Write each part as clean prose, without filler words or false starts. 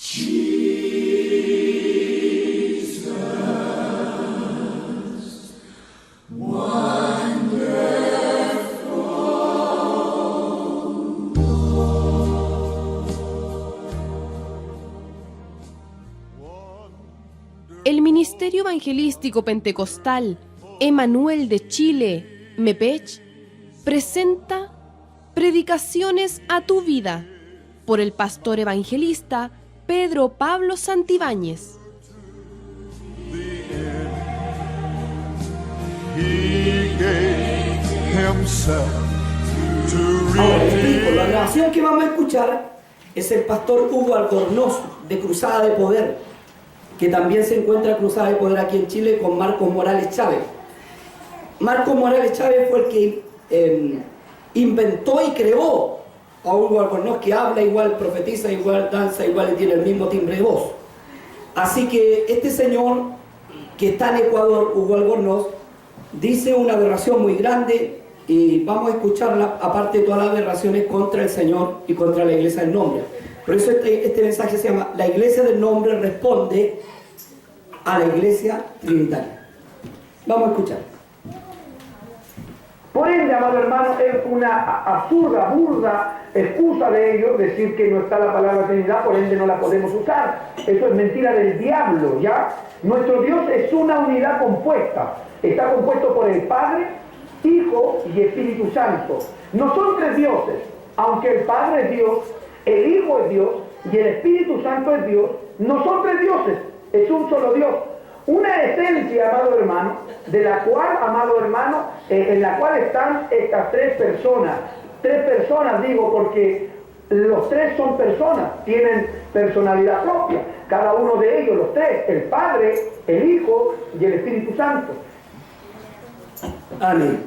El Ministerio Evangelístico Pentecostal Emanuel de Chile, MEPECH, presenta Predicaciones a tu vida por el pastor evangelista Pedro Pablo Santibáñez. Ahora explico, la grabación que vamos a escuchar es el pastor Hugo Albornoz de Cruzada de Poder, que también se encuentra Cruzada de Poder aquí en Chile con Marcos Morales Chávez. Marcos Morales Chávez fue el que inventó y creó a Hugo Albornoz, que habla igual, profetiza igual, danza igual y tiene el mismo timbre de voz. Así que este señor que está en Ecuador, Hugo Albornoz, dice una aberración muy grande y vamos a escucharla, aparte de todas las aberraciones contra el Señor y contra la Iglesia del Nombre. Por eso este mensaje se llama La Iglesia del Nombre responde a la Iglesia Trinitaria. Vamos a escuchar. Por ende, amado hermano, es una absurda, burda excusa de ellos decir que no está la palabra Trinidad, por ende no la podemos usar. Eso es mentira del diablo, ¿ya? Nuestro Dios es una unidad compuesta. Está compuesto por el Padre, Hijo y Espíritu Santo. No son tres dioses, aunque el Padre es Dios, el Hijo es Dios y el Espíritu Santo es Dios. No son tres dioses, es un solo Dios. Una esencia, amado hermano, de la cual, amado hermano, en la cual están estas tres personas. Tres personas, digo, porque los tres son personas, tienen personalidad propia. Cada uno de ellos, los tres, el Padre, el Hijo y el Espíritu Santo. Amén.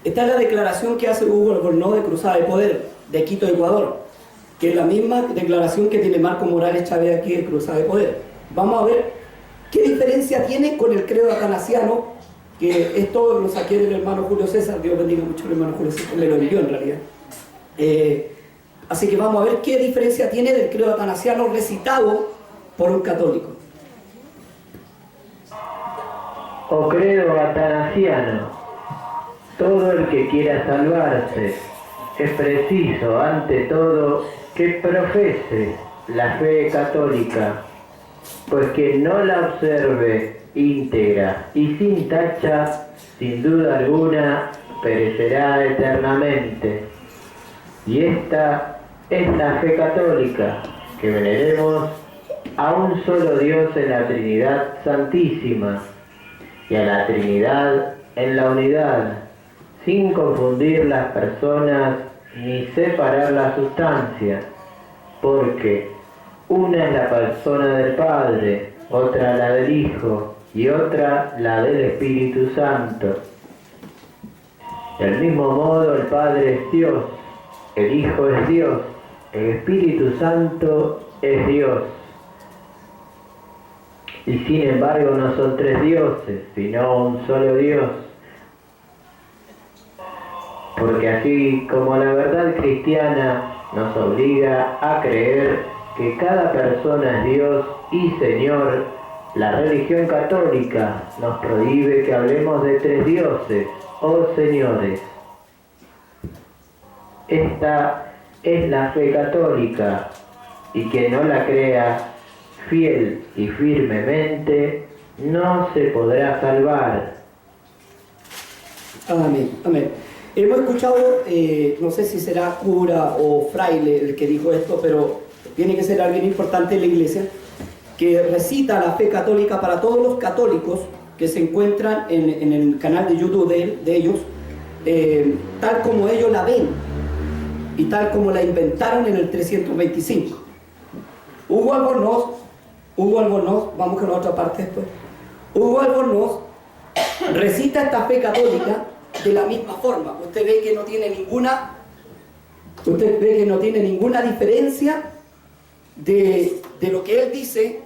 Esta es la declaración que hace Hugo Albornoz de Cruzada de Poder, de Quito, Ecuador, que es la misma declaración que tiene Marcos Morales Chávez aquí de Cruzada de Poder. Vamos a ver qué diferencia tiene con el credo atanasiano, que esto lo saqué del hermano Julio César. Dios bendiga mucho al hermano Julio César, me lo envió en realidad. Así que vamos a ver qué diferencia tiene del credo atanasiano recitado por un católico. O credo atanasiano: todo el que quiera salvarse es preciso, ante todo, que profese la fe católica, pues quien no la observe íntegra y sin tacha, sin duda alguna, perecerá eternamente. Y esta es la fe católica, que veneremos a un solo Dios en la Trinidad Santísima, y a la Trinidad en la unidad, sin confundir las personas ni separar la sustancia, porque una es la persona del Padre, otra la del Hijo y otra la del Espíritu Santo. Del mismo modo, el Padre es Dios, el Hijo es Dios, el Espíritu Santo es Dios. Y sin embargo no son tres dioses, sino un solo Dios. Porque así como la verdad cristiana nos obliga a creer que cada persona es Dios y Señor, la religión católica nos prohíbe que hablemos de tres dioses o señores. Esta es la fe católica, y quien no la crea fiel y firmemente no se podrá salvar. Amén, amén. Hemos escuchado, no sé si será cura o fraile el que dijo esto, pero tiene que ser alguien importante en la iglesia, que recita la fe católica para todos los católicos que se encuentran en el canal de YouTube de ellos, tal como ellos la ven y tal como la inventaron en el 325. Hugo Albornoz, vamos con la otra parte después. Hugo Albornoz recita esta fe católica de la misma forma. Usted ve que no tiene ninguna diferencia de lo que él dice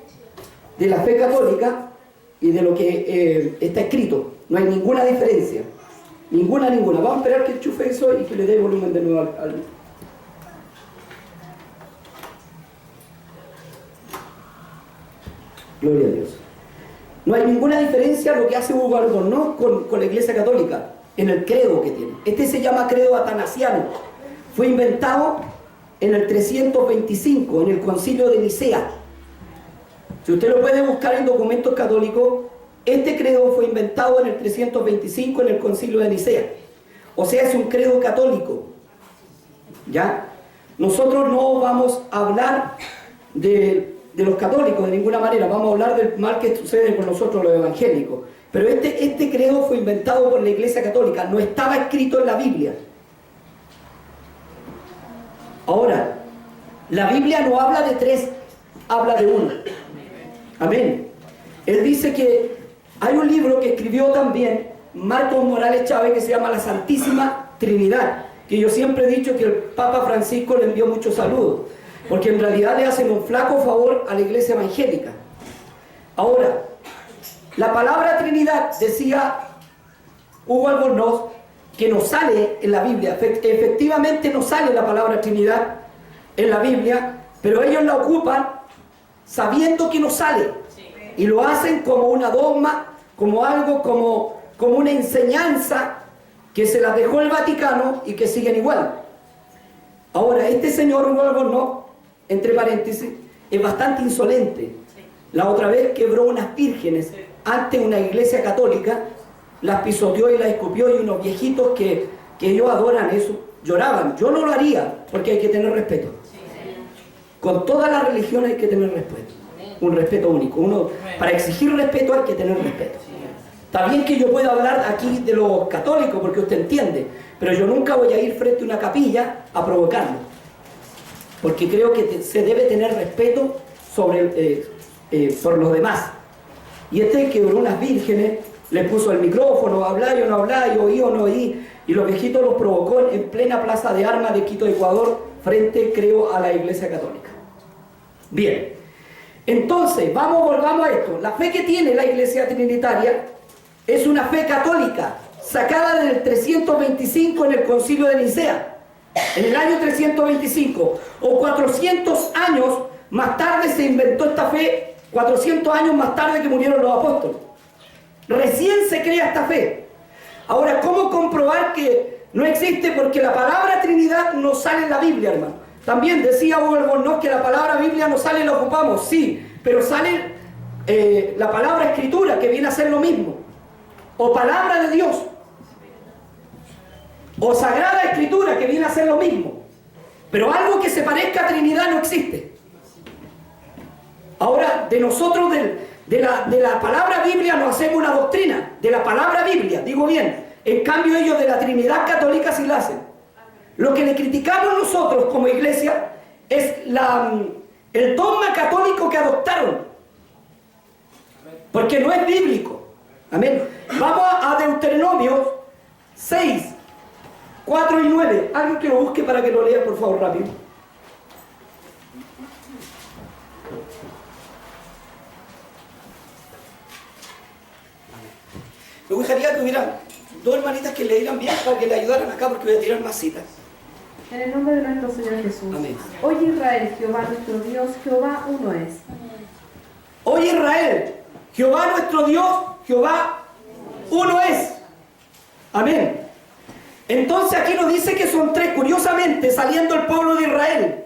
de la fe católica y de lo que está escrito. No hay ninguna diferencia. Ninguna. Vamos a esperar que enchufe eso y que le dé volumen de nuevo al... Gloria a Dios. No hay ninguna diferencia lo que hace Hugo Albornoz con la Iglesia Católica en el credo que tiene. Este se llama credo atanasiano. Fue inventado en el 325, en el Concilio de Nicea. Si usted lo puede buscar en documentos católicos, este credo fue inventado en el 325 en el Concilio de Nicea. O sea, es un credo católico. ¿Ya? Nosotros no vamos a hablar de los católicos de ninguna manera, vamos a hablar del mal que sucede con nosotros los evangélicos. Pero este credo fue inventado por la Iglesia Católica, no estaba escrito en la Biblia. Ahora, la Biblia no habla de tres, habla de uno. Amén. Él dice que hay un libro que escribió también Marcos Morales Chávez que se llama La Santísima Trinidad, que yo siempre he dicho que el Papa Francisco le envió muchos saludos, porque en realidad le hacen un flaco favor a la iglesia evangélica. Ahora, la palabra Trinidad, decía Hugo Albornoz, que no sale en la Biblia. Efectivamente no sale la palabra Trinidad en la Biblia, pero ellos la ocupan sabiendo que no sale. Y lo hacen como una dogma, como algo, como una enseñanza que se las dejó el Vaticano y que siguen igual. Ahora, este señor Hugo Albornoz, entre paréntesis, es bastante insolente. La otra vez quebró unas vírgenes ante una iglesia católica, las pisoteó y las escupió, y unos viejitos que ellos adoran eso, lloraban. Yo no lo haría, porque hay que tener respeto. Con todas las religiones hay que tener respeto. Un respeto único. Para exigir respeto hay que tener respeto. Está bien que yo pueda hablar aquí de los católicos, porque usted entiende, pero yo nunca voy a ir frente a una capilla a provocarlo, porque creo que se debe tener respeto por los demás. Y este quebró unas vírgenes, le puso el micrófono, hablar o no hablar, oí o no oí, y los viejitos los provocó en plena plaza de armas de Quito, Ecuador, frente, creo, a la iglesia católica. Bien, entonces, volvamos a esto. La fe que tiene la iglesia trinitaria es una fe católica, sacada del 325 en el Concilio de Nicea, en el año 325, o 400 años más tarde se inventó esta fe, 400 años más tarde que murieron los apóstoles. Recién se crea esta fe. Ahora, ¿cómo comprobar que no existe? Porque la palabra Trinidad no sale en la Biblia, hermano. También decía Hugo Albornoz que la palabra Biblia no sale y la ocupamos, sí, pero sale la palabra Escritura, que viene a ser lo mismo, o palabra de Dios, o Sagrada Escritura, que viene a ser lo mismo, pero algo que se parezca a Trinidad no existe. Ahora, de nosotros, de la palabra Biblia, no hacemos una doctrina, de la palabra Biblia, digo bien. En cambio, ellos de la Trinidad católica sí la hacen. Lo que le criticamos nosotros como iglesia es el dogma católico que adoptaron, porque no es bíblico. Amén. Vamos a Deuteronomio 6, 4 y 9. Alguien que lo busque para que lo lea, por favor, rápido. Me gustaría que hubiera dos hermanitas que leyeran bien para que le ayudaran acá, porque voy a tirar más citas. En el nombre de nuestro Señor Jesús. Amén. Oye Israel, Jehová nuestro Dios, Jehová uno es. Oye Israel, Jehová nuestro Dios, Jehová uno es. Amén. Entonces aquí nos dice que son tres. Curiosamente, saliendo el pueblo de Israel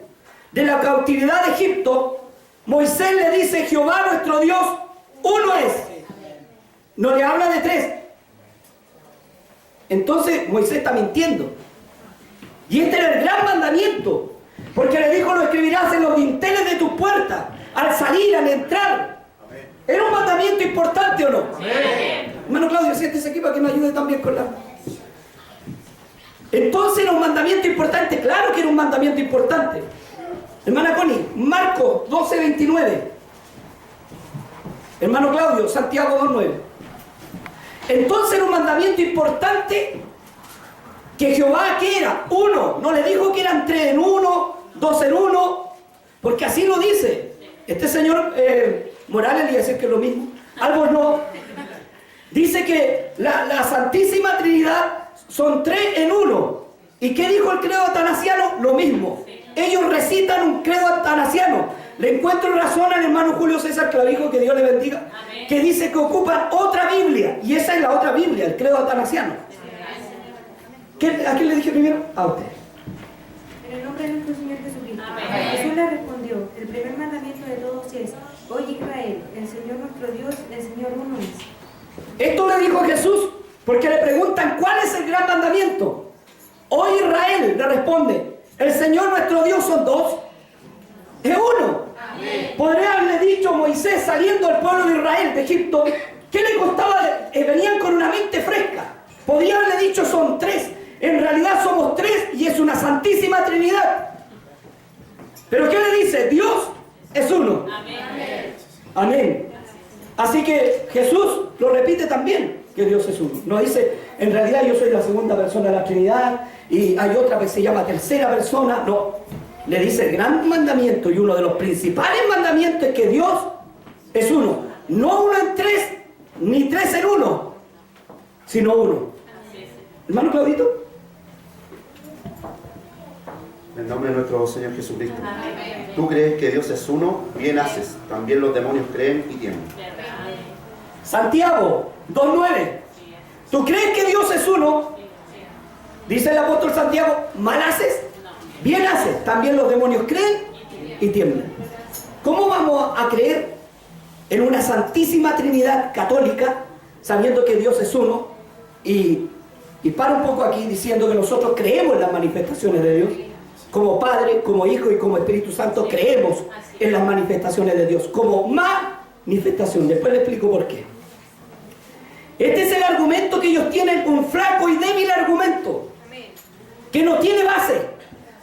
de la cautividad de Egipto, Moisés le dice: Jehová nuestro Dios uno es. No le habla de tres. Entonces Moisés está mintiendo. Y este era el gran mandamiento, porque le dijo: lo escribirás en los dinteles de tus puertas, al salir, al entrar. Amén. ¿Era un mandamiento importante o no? Sí. Hermano Claudio, siéntese aquí para que me ayude también con la... Entonces, ¿era un mandamiento importante? Claro que era un mandamiento importante. Hermana Connie, Marcos 12:29. Hermano Claudio, Santiago 2:9. Entonces era un mandamiento importante, que Jehová, ¿qué era? Uno. No le dijo que eran 3 en 1, 2 en 1, porque así lo dice. Este señor Morales le iba a decir que es lo mismo. Algo no. Dice que la Santísima Trinidad son 3 en 1. ¿Y qué dijo el credo atanasiano? Lo mismo. Ellos recitan un credo atanasiano. Le encuentro razón al hermano Julio César Clavijo, que Dios le bendiga, que dice que ocupan otra Biblia, y esa es la otra Biblia, el credo atanasiano. ¿A quién le dije primero? A usted. En el nombre de nuestro Señor Jesucristo. Jesús le respondió, el primer mandamiento de todos es, oye Israel, el Señor nuestro Dios, el Señor uno es. Esto le dijo Jesús porque le preguntan ¿cuál es el gran mandamiento? Hoy Israel le responde, el Señor nuestro Dios son dos, es uno. Podría haberle dicho Moisés saliendo al pueblo de Israel de Egipto, ¿qué le costaba? Venían con una mente fresca. Podría haberle dicho son tres, en realidad somos tres y es una santísima Trinidad. Pero ¿qué le dice? Dios es uno. Amén. Así que Jesús lo repite también, que Dios es uno. No dice, en realidad yo soy la segunda persona de la Trinidad y hay otra que se llama tercera persona. No, le dice el gran mandamiento y uno de los principales mandamientos es que Dios es uno. No uno en tres, ni tres en uno, sino uno. Hermano Claudito. En el nombre de nuestro Señor Jesucristo. Tú crees que Dios es uno, bien haces. También los demonios creen y tiemblan. Santiago 2:9. ¿Tú crees que Dios es uno? Dice el apóstol Santiago, mal haces, bien haces. También los demonios creen y tiemblan. ¿Cómo vamos a creer en una santísima Trinidad católica sabiendo que Dios es uno? Y para un poco aquí diciendo que nosotros creemos en las manifestaciones de Dios. Como Padre, como Hijo y como Espíritu Santo creemos en las manifestaciones de Dios. Como manifestación. Después le explico por qué. Este es el argumento que ellos tienen, un flaco y débil argumento. Que no tiene base.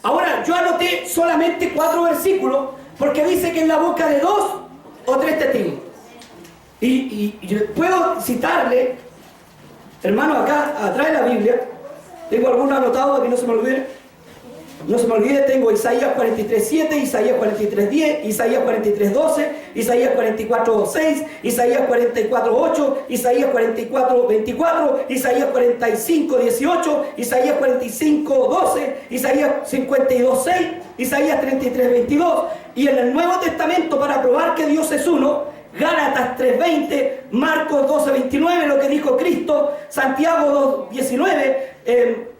Ahora, yo anoté solamente 4 versículos porque dice que en la boca de 2 o 3 testigos. Y yo puedo citarle, hermano, acá atrás de la Biblia, tengo algunos anotados para que no se me olvide. No se me olvide, tengo Isaías 43:7, Isaías 43:10, Isaías 43:12, Isaías 44:6, Isaías 44:8, Isaías 44:24, Isaías 45:18, Isaías 45:12, Isaías 52:6, Isaías 33:22. Y en el Nuevo Testamento, para probar que Dios es uno, Gálatas 3:20, Marcos 12:29, lo que dijo Cristo, Santiago 2:19,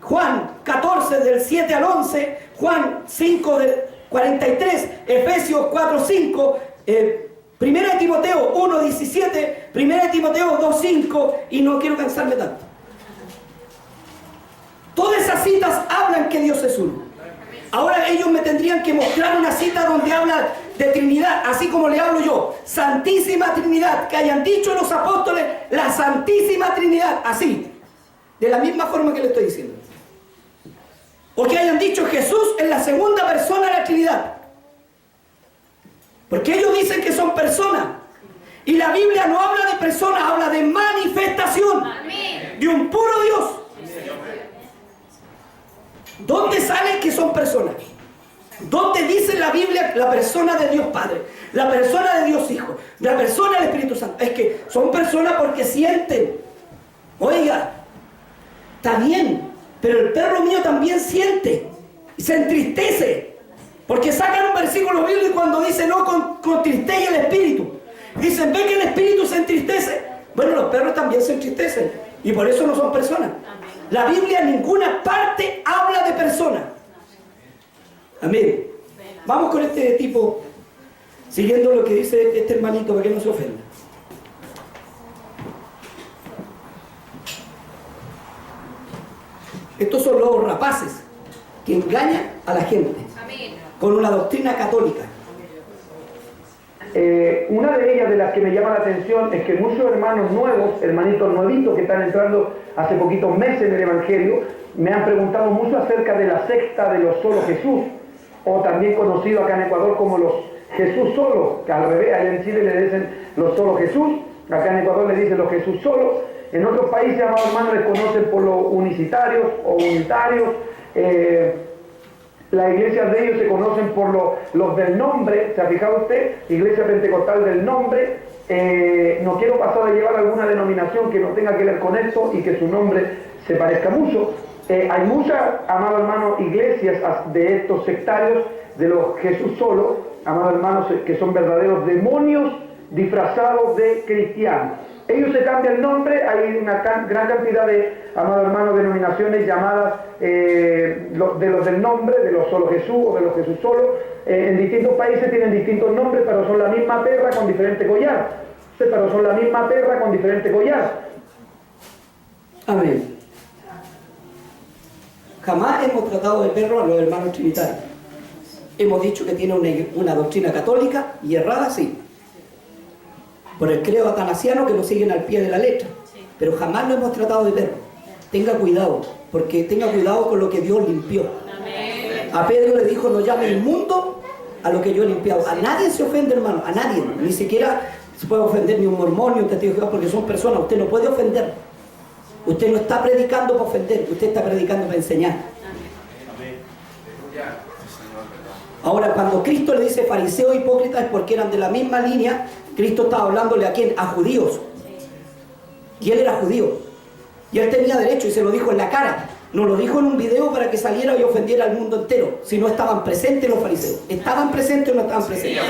Juan 14 del 7 al 11, Juan 5 del 43, Efesios 4:5, Primera de Timoteo 1:17, Primera de Timoteo 2:5, y no quiero cansarme tanto. Todas esas citas hablan que Dios es uno. Ahora ellos me tendrían que mostrar una cita donde habla de Trinidad, así como le hablo yo, Santísima Trinidad, que hayan dicho los apóstoles, la Santísima Trinidad, así, de la misma forma que le estoy diciendo. O que hayan dicho Jesús es la segunda persona de la Trinidad. Porque ellos dicen que son personas. Y la Biblia no habla de personas, habla de manifestación. De un puro Dios. ¿Dónde salen que son personas? ¿Dónde dice la Biblia la persona de Dios Padre? La persona de Dios Hijo. La persona del Espíritu Santo. Es que son personas porque sienten. Oiga, está bien. Pero el perro mío también siente y se entristece. Porque sacan un versículo bíblico cuando dice no contristeye el espíritu. Dicen, ¿ven que el espíritu se entristece? Bueno, los perros también se entristecen y por eso no son personas. La Biblia en ninguna parte habla de personas. Amén. Vamos con este tipo, siguiendo lo que dice este hermanito para que no se ofenda. Estos son los rapaces que engañan a la gente con una doctrina católica. Una de ellas de las que me llama la atención es que muchos hermanos nuevos, hermanitos nuevitos que están entrando hace poquitos meses en el Evangelio, me han preguntado mucho acerca de la secta de los solo Jesús, o también conocido acá en Ecuador como los Jesús solo, que al revés, allá en Chile le dicen los solo Jesús, acá en Ecuador le dicen los Jesús solo. En otros países, amados hermanos, les conocen por los unicitarios o unitarios. Las iglesias de ellos se conocen por los del nombre. ¿Se ha fijado usted? Iglesia Pentecostal del nombre. No quiero pasar a llevar alguna denominación que no tenga que ver con esto y que su nombre se parezca mucho. Hay muchas, amado hermano, iglesias de estos sectarios, de los Jesús solo, amados hermanos, que son verdaderos demonios disfrazados de cristianos. Ellos se cambian el nombre, hay una gran cantidad de, amados hermanos, denominaciones llamadas de los del nombre, de los solo Jesús o de los Jesús solo. En distintos países tienen distintos nombres, pero son la misma perra con diferente collar. Pero son la misma perra con diferente collar. Amén. Jamás hemos tratado de perro a los hermanos trinitarios. Hemos dicho que tiene una doctrina católica y errada, sí, por el credo atanasiano, que lo siguen al pie de la letra, pero jamás lo hemos tratado de perro. Tenga cuidado, porque tenga cuidado con lo que Dios limpió. A Pedro le dijo: no llame inmundo a lo que yo he limpiado. A nadie se ofende, hermano, a nadie, ni siquiera se puede ofender ni un mormón ni un testigo de Jehová, porque son personas. Usted no puede ofender. Usted no está predicando para ofender, usted está predicando para enseñar. Ahora, cuando Cristo le dice fariseos hipócritas, es porque eran de la misma línea. Cristo estaba hablándole ¿a quién? A judíos. Y él era judío. Y él tenía derecho, y se lo dijo en la cara. No lo dijo en un video para que saliera y ofendiera al mundo entero. Si no estaban presentes los fariseos. ¿Estaban presentes o no estaban presentes?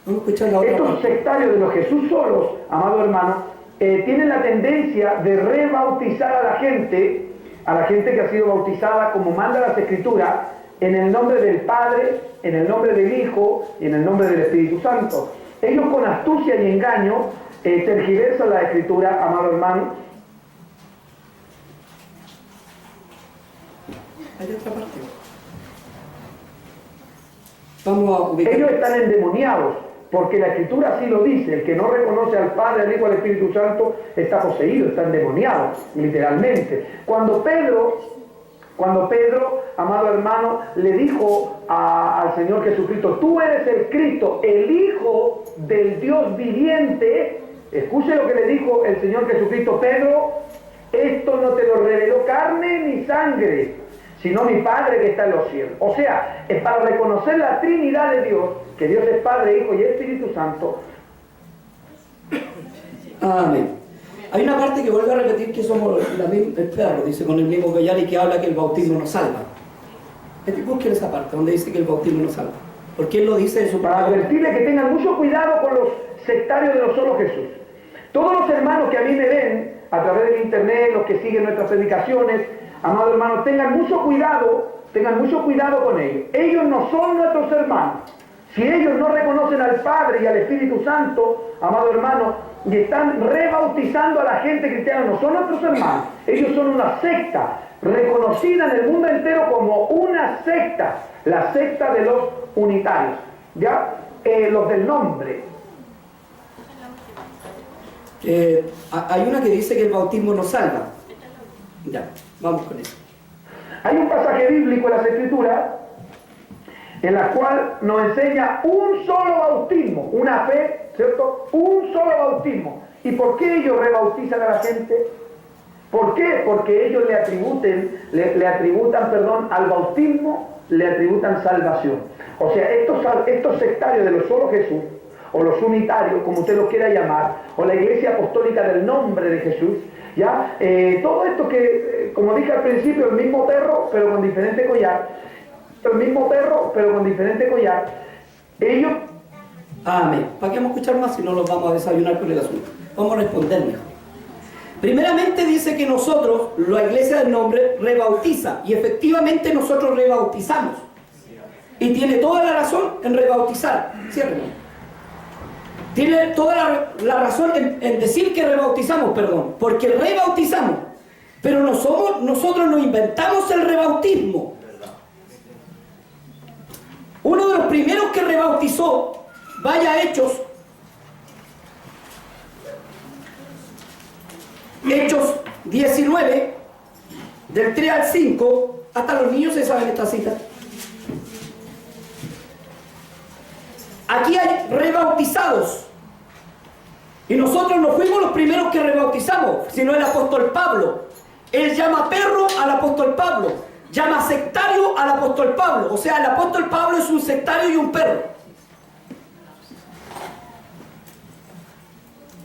Vamos a escuchar la otra Estos parte. sectarios de los Jesús solos, amado hermano, tienen la tendencia de rebautizar a la gente que ha sido bautizada como manda las Escrituras, en el nombre del Padre, en el nombre del Hijo y en el nombre del Espíritu Santo. Ellos con astucia y engaño tergiversan la Escritura, amado hermano. Hay otra parte. Vamos a ubicar. Ellos están endemoniados, porque la Escritura así lo dice: el que no reconoce al Padre, al Hijo y al Espíritu Santo está poseído, está endemoniado, literalmente. Cuando Pedro, amado hermano, le dijo al Señor Jesucristo: tú eres el Cristo, el Hijo del Dios viviente, escuche lo que le dijo el Señor Jesucristo: Pedro, esto no te lo reveló carne ni sangre, sino mi Padre que está en los cielos. O sea, es para reconocer la Trinidad de Dios, que Dios es Padre, Hijo y Espíritu Santo. Amén. Hay una parte que vuelve a repetir que somos el perro, dice, con el mismo collar, y que habla que el bautismo nos salva. Busquen esa parte donde dice que el bautismo nos salva. Porque él lo dice en su Para palabra. advertirle que tengan mucho cuidado con los sectarios de los solo Jesús. Todos los hermanos que a mí me ven a través del internet, los que siguen nuestras predicaciones, amados hermanos, tengan mucho cuidado con ellos. Ellos no son nuestros hermanos. Si ellos no reconocen al Padre y al Espíritu Santo, amado hermano, y están rebautizando a la gente cristiana, no son nuestros hermanos. Ellos son una secta, reconocida en el mundo entero como una secta, la secta de los unitarios, ¿ya? Los del nombre. Hay una que dice que el bautismo nos salva. Ya, vamos con eso. Hay un pasaje bíblico en las Escrituras en la cual nos enseña un solo bautismo, una fe, ¿cierto? Un solo bautismo. ¿Y por qué ellos rebautizan a la gente? ¿Por qué? Porque ellos le atributan al bautismo, le atributan salvación. O sea, estos sectarios de los solo Jesús, o los unitarios, como usted los quiera llamar, o la Iglesia Apostólica del Nombre de Jesús, ¿ya? Todo esto que, como dije al principio, el mismo perro, pero con diferente collar. El mismo perro, pero con diferente collar. Ellos... Amén. ¿Para qué vamos a escuchar más si no los vamos a desayunar con el asunto? Vamos a responder mejor. Primeramente dice que nosotros, la Iglesia del Nombre, rebautiza. Y efectivamente nosotros rebautizamos. Y tiene toda la razón en rebautizar. Ciérrenlo. Tiene toda la razón en decir que rebautizamos, perdón. Porque rebautizamos. Pero nosotros no inventamos el rebautismo. Uno de los primeros que rebautizó, vaya a Hechos 19, del 3 al 5, hasta los niños se saben esta cita. Aquí hay rebautizados. Y nosotros no fuimos los primeros que rebautizamos, sino el apóstol Pablo. Él llama perro al apóstol Pablo. Llama sectario al apóstol Pablo. O sea, el apóstol Pablo es un sectario y un perro.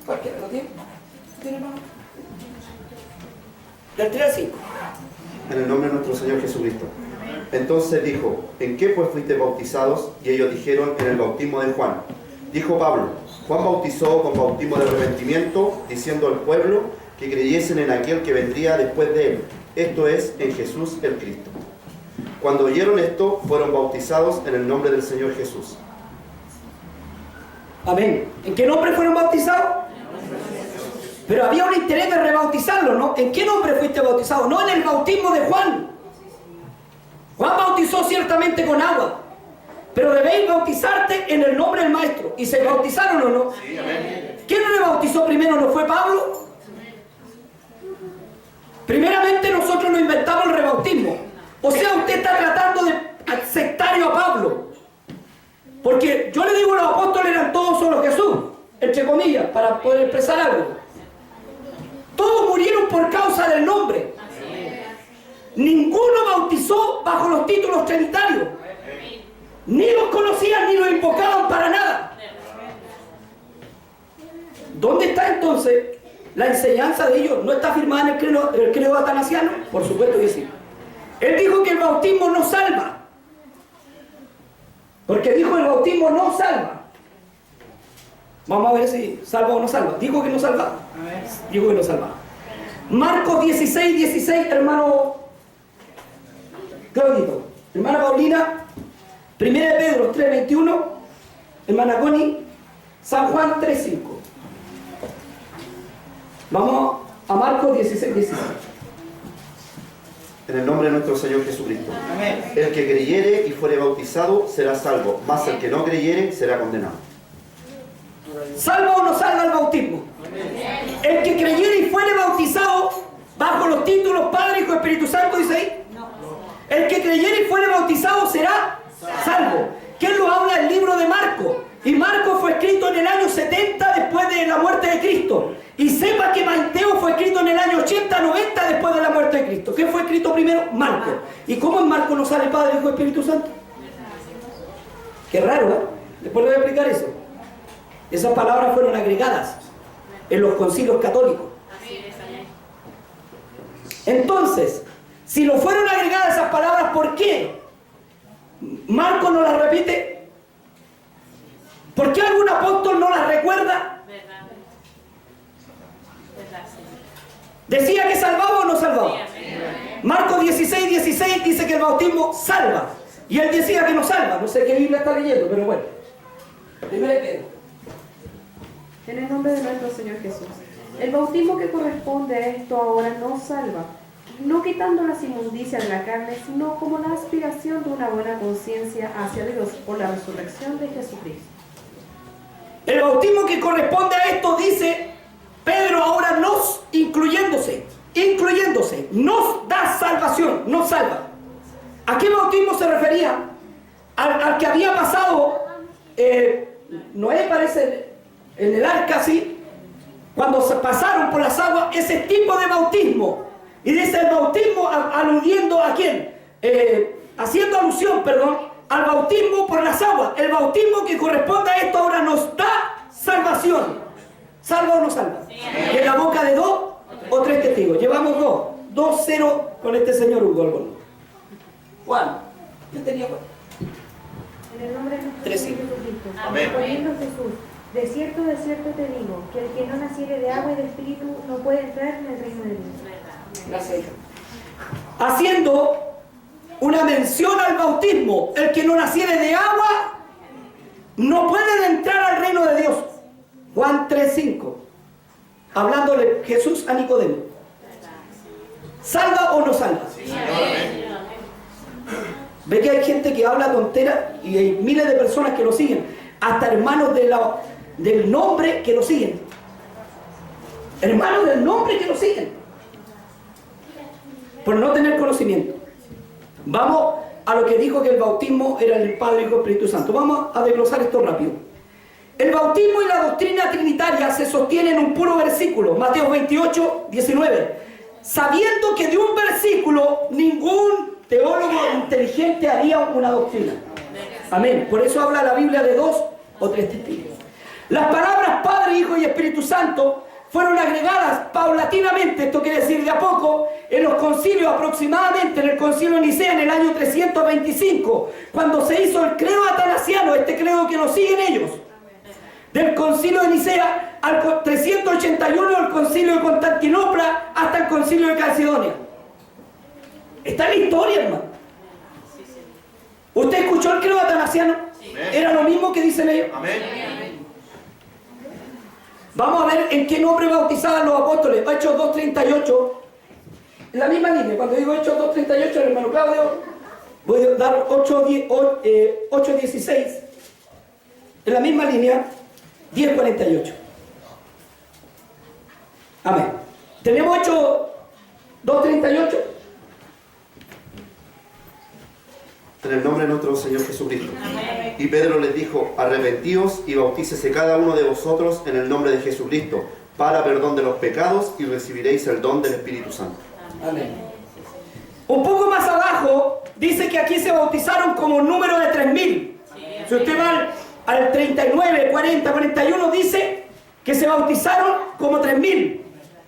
Cualquiera lo tiene. ¿Tiene, hermano? Del 3 al 5. En el nombre de nuestro Señor Jesucristo. Entonces dijo, ¿en qué pues fuiste bautizados? Y ellos dijeron, en el bautismo de Juan. Dijo Pablo, Juan bautizó con bautismo de arrepentimiento, diciendo al pueblo que creyesen en aquel que vendría después de él, esto es, en Jesús el Cristo. Cuando oyeron esto, fueron bautizados en el nombre del Señor Jesús. Amén. ¿En qué nombre fueron bautizados? Pero había un interés de rebautizarlo, ¿no? ¿En qué nombre fuiste bautizado? No en el bautismo de Juan. Juan bautizó ciertamente con agua, pero debéis bautizarte en el nombre del Maestro. ¿Y se bautizaron o no? Sí, amén. ¿Quién le bautizó primero? ¿No fue Pablo? Primeramente nosotros nos inventamos el rebautismo. O sea, usted está tratando de sectario a Pablo. Porque yo le digo, los apóstoles eran todos solo Jesús, entre comillas, para poder expresar algo. Todos murieron por causa del nombre. Ninguno bautizó bajo los títulos trinitarios. Ni los conocían ni los invocaban para nada. ¿Dónde está entonces la enseñanza de ellos? ¿No está firmada en el credo atanasiano? Por supuesto que sí. Él dijo que el bautismo no salva. Porque dijo el bautismo no salva. Vamos a ver si salva o no salva. Dijo que no salva. Dijo que no salva. Marcos 16, 16, hermano Claudito. Hermana Paulina, 1 de Pedro 3, 21. Hermana Connie, San Juan 3, 5. Vamos a Marcos 16, 16. En el nombre de nuestro Señor Jesucristo. Amén. El que creyere y fuere bautizado será salvo, mas el que no creyere será condenado. ¿Salva o no salva el bautismo? El que creyere y fuere bautizado bajo los títulos Padre, Hijo y Espíritu Santo, dice ahí. El que creyere y fuere bautizado será salvo. ¿Quién lo habla? El libro de Marcos. Y Marcos fue escrito en el año 70 después de la muerte de Cristo. Y sepa que Mateo fue escrito en el año 80, 90 después de la muerte de Cristo. ¿Quién fue escrito primero? Marcos. ¿Y cómo en Marcos no sale Padre, Hijo y Espíritu Santo? Qué raro, ¿eh? Después le voy a explicar eso. Esas palabras fueron agregadas en los concilios católicos. Entonces, si no fueron agregadas esas palabras, ¿por qué Marcos no las repite? ¿Por qué algún apóstol no las recuerda? ¿Decía que salvaba o no salvaba? Marcos 16, 16 dice que el bautismo salva. Y él decía que no salva. No sé qué Biblia está leyendo, pero bueno. Primero Pedro. En el nombre de nuestro Señor Jesús. El bautismo que corresponde a esto ahora no salva, no quitando las inmundicias de la carne, sino como la aspiración de una buena conciencia hacia Dios por la resurrección de Jesucristo. El bautismo que corresponde a esto, dice Pedro ahora, nos, incluyéndose, nos da salvación, nos salva. ¿A qué bautismo se refería? Al que había pasado Noé, parece, en el arca, ¿sí? Cuando se pasaron por las aguas, ese tipo de bautismo. Y dice el bautismo aludiendo a quién, haciendo alusión, al bautismo por las aguas. El bautismo que corresponde a esto ahora nos da salvación. ¿Salva o no salva? Sí. Y en la boca de 2 o 3 testigos. Llevamos 2-0 con este señor Hugo Albornoz. Juan, ¿qué tenía Juan? En el nombre de nuestro Señor Jesucristo. Respondiendo Jesús, de cierto te digo, que el que no naciere de agua y de espíritu no puede entrar en el reino de Dios. Gracias, hija. Haciendo una mención al bautismo, el que no naciere de agua no puede entrar al reino de Dios. Juan 3:5. Hablándole Jesús a Nicodemo. ¿Salva o no salva? Sí. Ve que hay gente que habla tontera y hay miles de personas que lo siguen, hasta hermanos del nombre que lo siguen. Hermanos del nombre que lo siguen, por no tener conocimiento. Vamos a lo que dijo que el bautismo era el Padre, Hijo y Espíritu Santo. Vamos a desglosar esto rápido. El bautismo y la doctrina trinitaria se sostienen en un puro versículo, Mateo 28, 19. Sabiendo que de un versículo ningún teólogo inteligente haría una doctrina. Amén. Por eso habla la Biblia de 2 o 3 testigos. Las palabras Padre, Hijo y Espíritu Santo fueron agregadas paulatinamente, esto quiere decir de a poco, en los concilios, aproximadamente en el concilio de Nicea en el año 325, cuando se hizo el credo atanasiano, este credo que lo siguen ellos. Del concilio de Nicea al 381, el concilio de Constantinopla, hasta el concilio de Calcedonia. Está en la historia, hermano. ¿Usted escuchó el credo atanasiano? Era lo mismo que dicen ellos. Vamos a ver en qué nombre bautizaban los apóstoles. Hechos 2.38. En la misma línea. Cuando digo Hechos 2.38, el hermano Claudio, voy a dar 8.16. En la misma línea, 10.48. Amén. ¿Tenemos Hechos 2.38? En el nombre de nuestro Señor Jesucristo. Amén. Y Pedro les dijo, arrepentíos y bautícese cada uno de vosotros en el nombre de Jesucristo, para perdón de los pecados, y recibiréis el don del Espíritu Santo. Amén. Un poco más abajo, dice que aquí se bautizaron como un número de 3.000. Si usted va al 39, 40, 41, dice que se bautizaron como 3.000.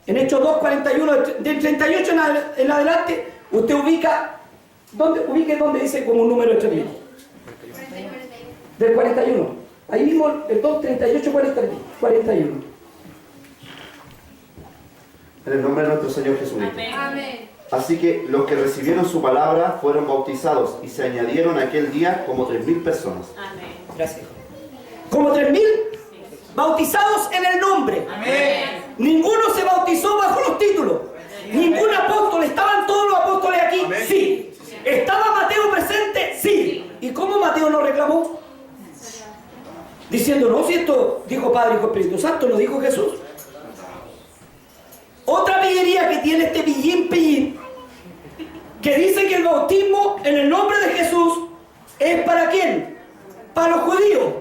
En Hechos 2, 41, del 38 en adelante, usted ubica... Ubique donde dice como un número de 3.000. Del 41. Ahí mismo el 2, 38, 41. En el nombre de nuestro Señor Jesucristo. Amén. Así que los que recibieron su palabra fueron bautizados y se añadieron aquel día como 3.000 personas. Amén. Gracias. Como 3.000 bautizados en el nombre. Amén. Ninguno se bautizó bajo los títulos. Ningún apóstol. ¿Estaban todos los apóstoles aquí? Amén. Sí. ¿Estaba Mateo presente? Sí. ¿Y cómo Mateo lo reclamó? Diciendo, no, si esto dijo Padre, Hijo, Espíritu Santo, lo dijo Jesús. Otra pillería que tiene este pillín, que dice que el bautismo en el nombre de Jesús es ¿para quién? Para los judíos.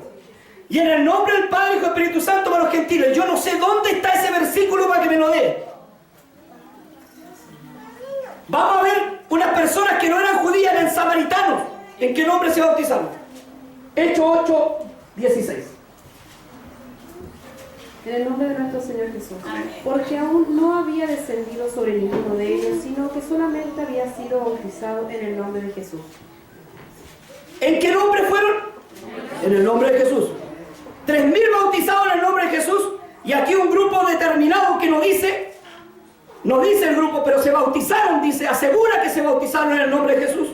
Y en el nombre del Padre, Hijo, Espíritu Santo para los gentiles. Yo no sé dónde está ese versículo para que me lo dé. Vamos a ver unas personas que no eran judías, eran samaritanos. ¿En qué nombre se bautizaron? Hechos 8, 16. En el nombre de nuestro Señor Jesús. Porque aún no había descendido sobre ninguno de ellos, sino que solamente había sido bautizado en el nombre de Jesús. ¿En qué nombre fueron? En el nombre de Jesús. 3.000 bautizados en el nombre de Jesús. Y aquí un grupo determinado que no dice el grupo, pero se bautizaron, dice, asegura que se bautizaron en el nombre de Jesús.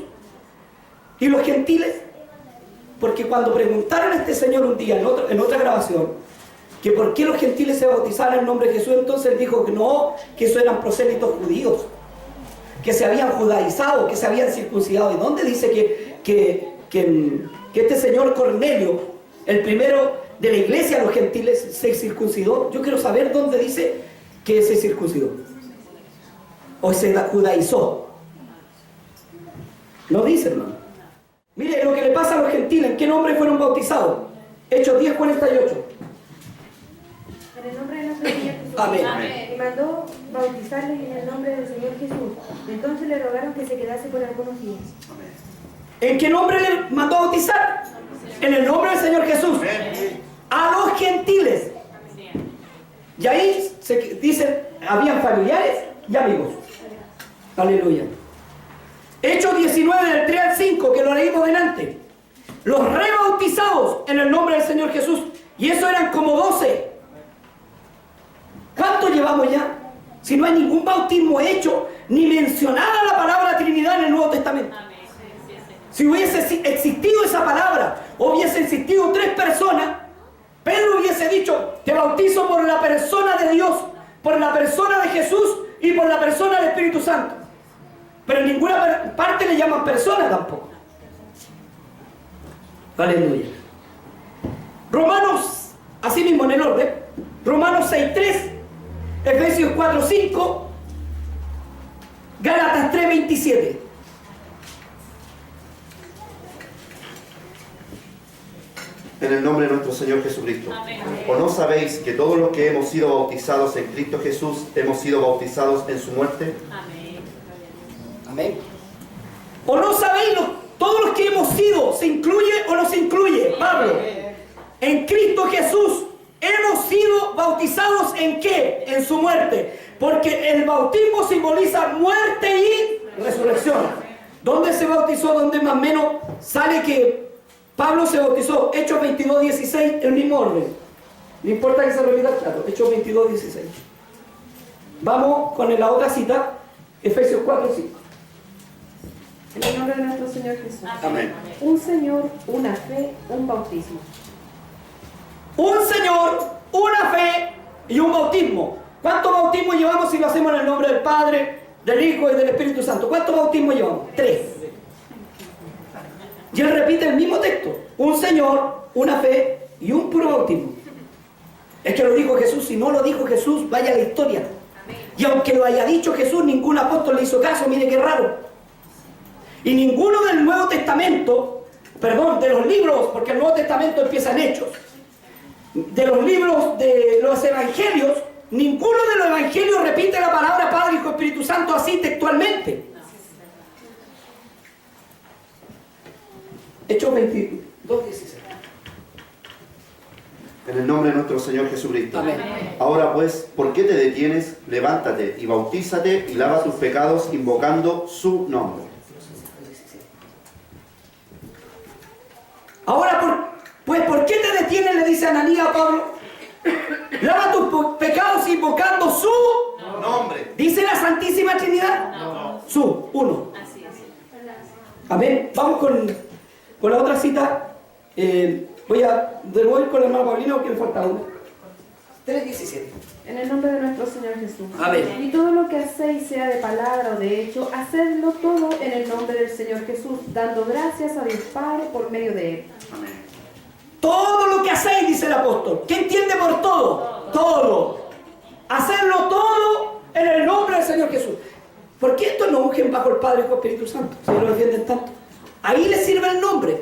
¿Y los gentiles? Porque cuando preguntaron a este señor un día en otra grabación, que por qué los gentiles se bautizaban en el nombre de Jesús, entonces él dijo que no, que eso eran prosélitos judíos, que se habían judaizado, que se habían circuncidado. ¿Y dónde dice que este señor Cornelio, el primero de la iglesia, los gentiles, se circuncidó? Yo quiero saber dónde dice que se circuncidó o se judaizó. No dice, hermano. Mire lo que le pasa a los gentiles. ¿En qué nombre fueron bautizados? Hechos 10, 48. En el nombre de nuestro Señor Jesús. Amén. Y mandó bautizarles en el nombre del Señor Jesús. Entonces le rogaron que se quedase por algunos días. ¿En qué nombre le mandó a bautizar? En el nombre del Señor Jesús. A los gentiles. Y ahí se dice, habían familiares y amigos. Aleluya. Hechos 19, del 3 al 5, que lo leímos delante. Los rebautizados en el nombre del Señor Jesús. Y eso eran como 12. ¿Cuántos llevamos ya? Si no hay ningún bautismo hecho, ni mencionada la palabra Trinidad en el Nuevo Testamento. Si hubiese existido esa palabra, hubiese existido 3 personas, Pedro hubiese dicho, te bautizo por la persona de Dios, por la persona de Jesús y por la persona del Espíritu Santo. Pero en ninguna parte le llaman persona tampoco. Aleluya. Romanos, así mismo en el orden, Romanos 6.3, Efesios 4.5, Gálatas 3.27. En el nombre de nuestro Señor Jesucristo. Amén. ¿O no sabéis que todos los que hemos sido bautizados en Cristo Jesús hemos sido bautizados en su muerte? Amén. Amén. ¿O no sabéis todos los que hemos sido, se incluye o no se incluye, Pablo, en Cristo Jesús? Hemos sido bautizados ¿en qué? En su muerte. Porque el bautismo simboliza muerte y resurrección. ¿Dónde se bautizó? ¿Dónde más o menos sale que Pablo se bautizó? Hechos 22:16, el mismo orden. No importa que se repita el plato. Hechos 22:16. Vamos con la otra cita, Efesios 4:5. En el nombre de nuestro Señor Jesús. Amén. Un Señor, una fe, un bautismo. Un Señor, una fe y un bautismo. ¿Cuántos bautismos llevamos si lo hacemos en el nombre del Padre, del Hijo y del Espíritu Santo? ¿Cuántos bautismos llevamos? 3. Y él repite el mismo texto. Un Señor, una fe y un puro bautismo. Es que lo dijo Jesús. Si no lo dijo Jesús, vaya a la historia. Y aunque lo haya dicho Jesús, ningún apóstol le hizo caso. Mire qué raro. Y ninguno del Nuevo Testamento, perdón, de los libros, porque el Nuevo Testamento empieza en Hechos, de los libros de los Evangelios, ninguno de los Evangelios repite la palabra Padre, Hijo, Espíritu Santo así textualmente. Hechos 22:16. En el nombre de nuestro Señor Jesucristo. Amén. Ahora pues, ¿por qué te detienes? Levántate y bautízate y lava tus pecados invocando su nombre. Ahora, pues, ¿por qué te detienes? Le dice Ananías a Pablo. Lava tus pecados invocando su nombre. ¿Dice la Santísima Trinidad? No. Su, uno. Amén. Vamos con la otra cita. Voy a ir con el hermano Paulino, que me falta uno. 3:17. En el nombre de nuestro Señor Jesús. Amén. Y todo lo que hacéis, sea de palabra o de hecho, hacedlo todo en el nombre del Señor Jesús, dando gracias a Dios Padre por medio de Él. Amén. Todo lo que hacéis, dice el apóstol. ¿Qué entiende por todo? Todo. Hacerlo todo en el nombre del Señor Jesús. ¿Por qué estos no ungen bajo el Padre, Hijo y Espíritu Santo? Si lo defienden tanto. Ahí les sirve el nombre.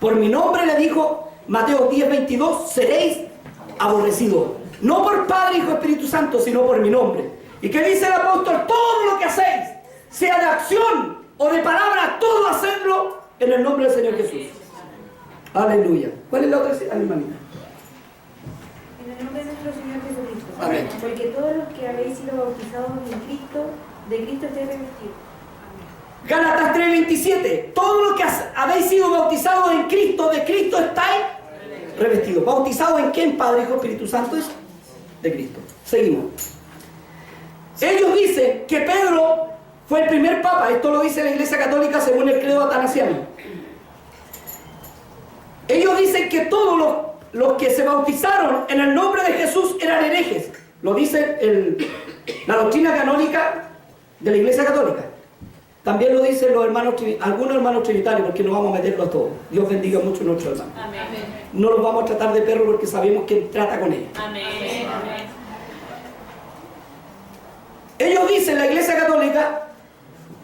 Por mi nombre, le dijo Mateo 10:22, seréis aborrecidos. No por Padre, Hijo y Espíritu Santo, sino por mi nombre. ¿Y qué dice el apóstol? Todo lo que hacéis, sea de acción o de palabra, todo hacedlo en el nombre del Señor Jesús. Aleluya. ¿Cuál es la otra cita, hermanita? En el nombre de nuestro Señor Jesucristo. Amén. Porque todos los que habéis sido bautizados en Cristo, de Cristo estáis revestidos. Gálatas 3:27. Todo lo que habéis sido bautizados en Cristo, de Cristo estáis revestidos. ¿Bautizados en quién? Padre, Hijo, Espíritu Santo es de Cristo. Seguimos. Ellos dicen que Pedro fue el primer papa. Esto lo dice la Iglesia Católica según el credo atanasiano. Ellos dicen que todos los que se bautizaron en el nombre de Jesús eran herejes. Lo dice la doctrina canónica de la Iglesia Católica. También lo dicen los hermanos, algunos hermanos trinitarios, porque no vamos a meterlos a todos. Dios bendiga mucho a nuestros hermanos. Amén. No los vamos a tratar de perros porque sabemos quién trata con ellos. Amén. Amén. Ellos dicen, la Iglesia Católica,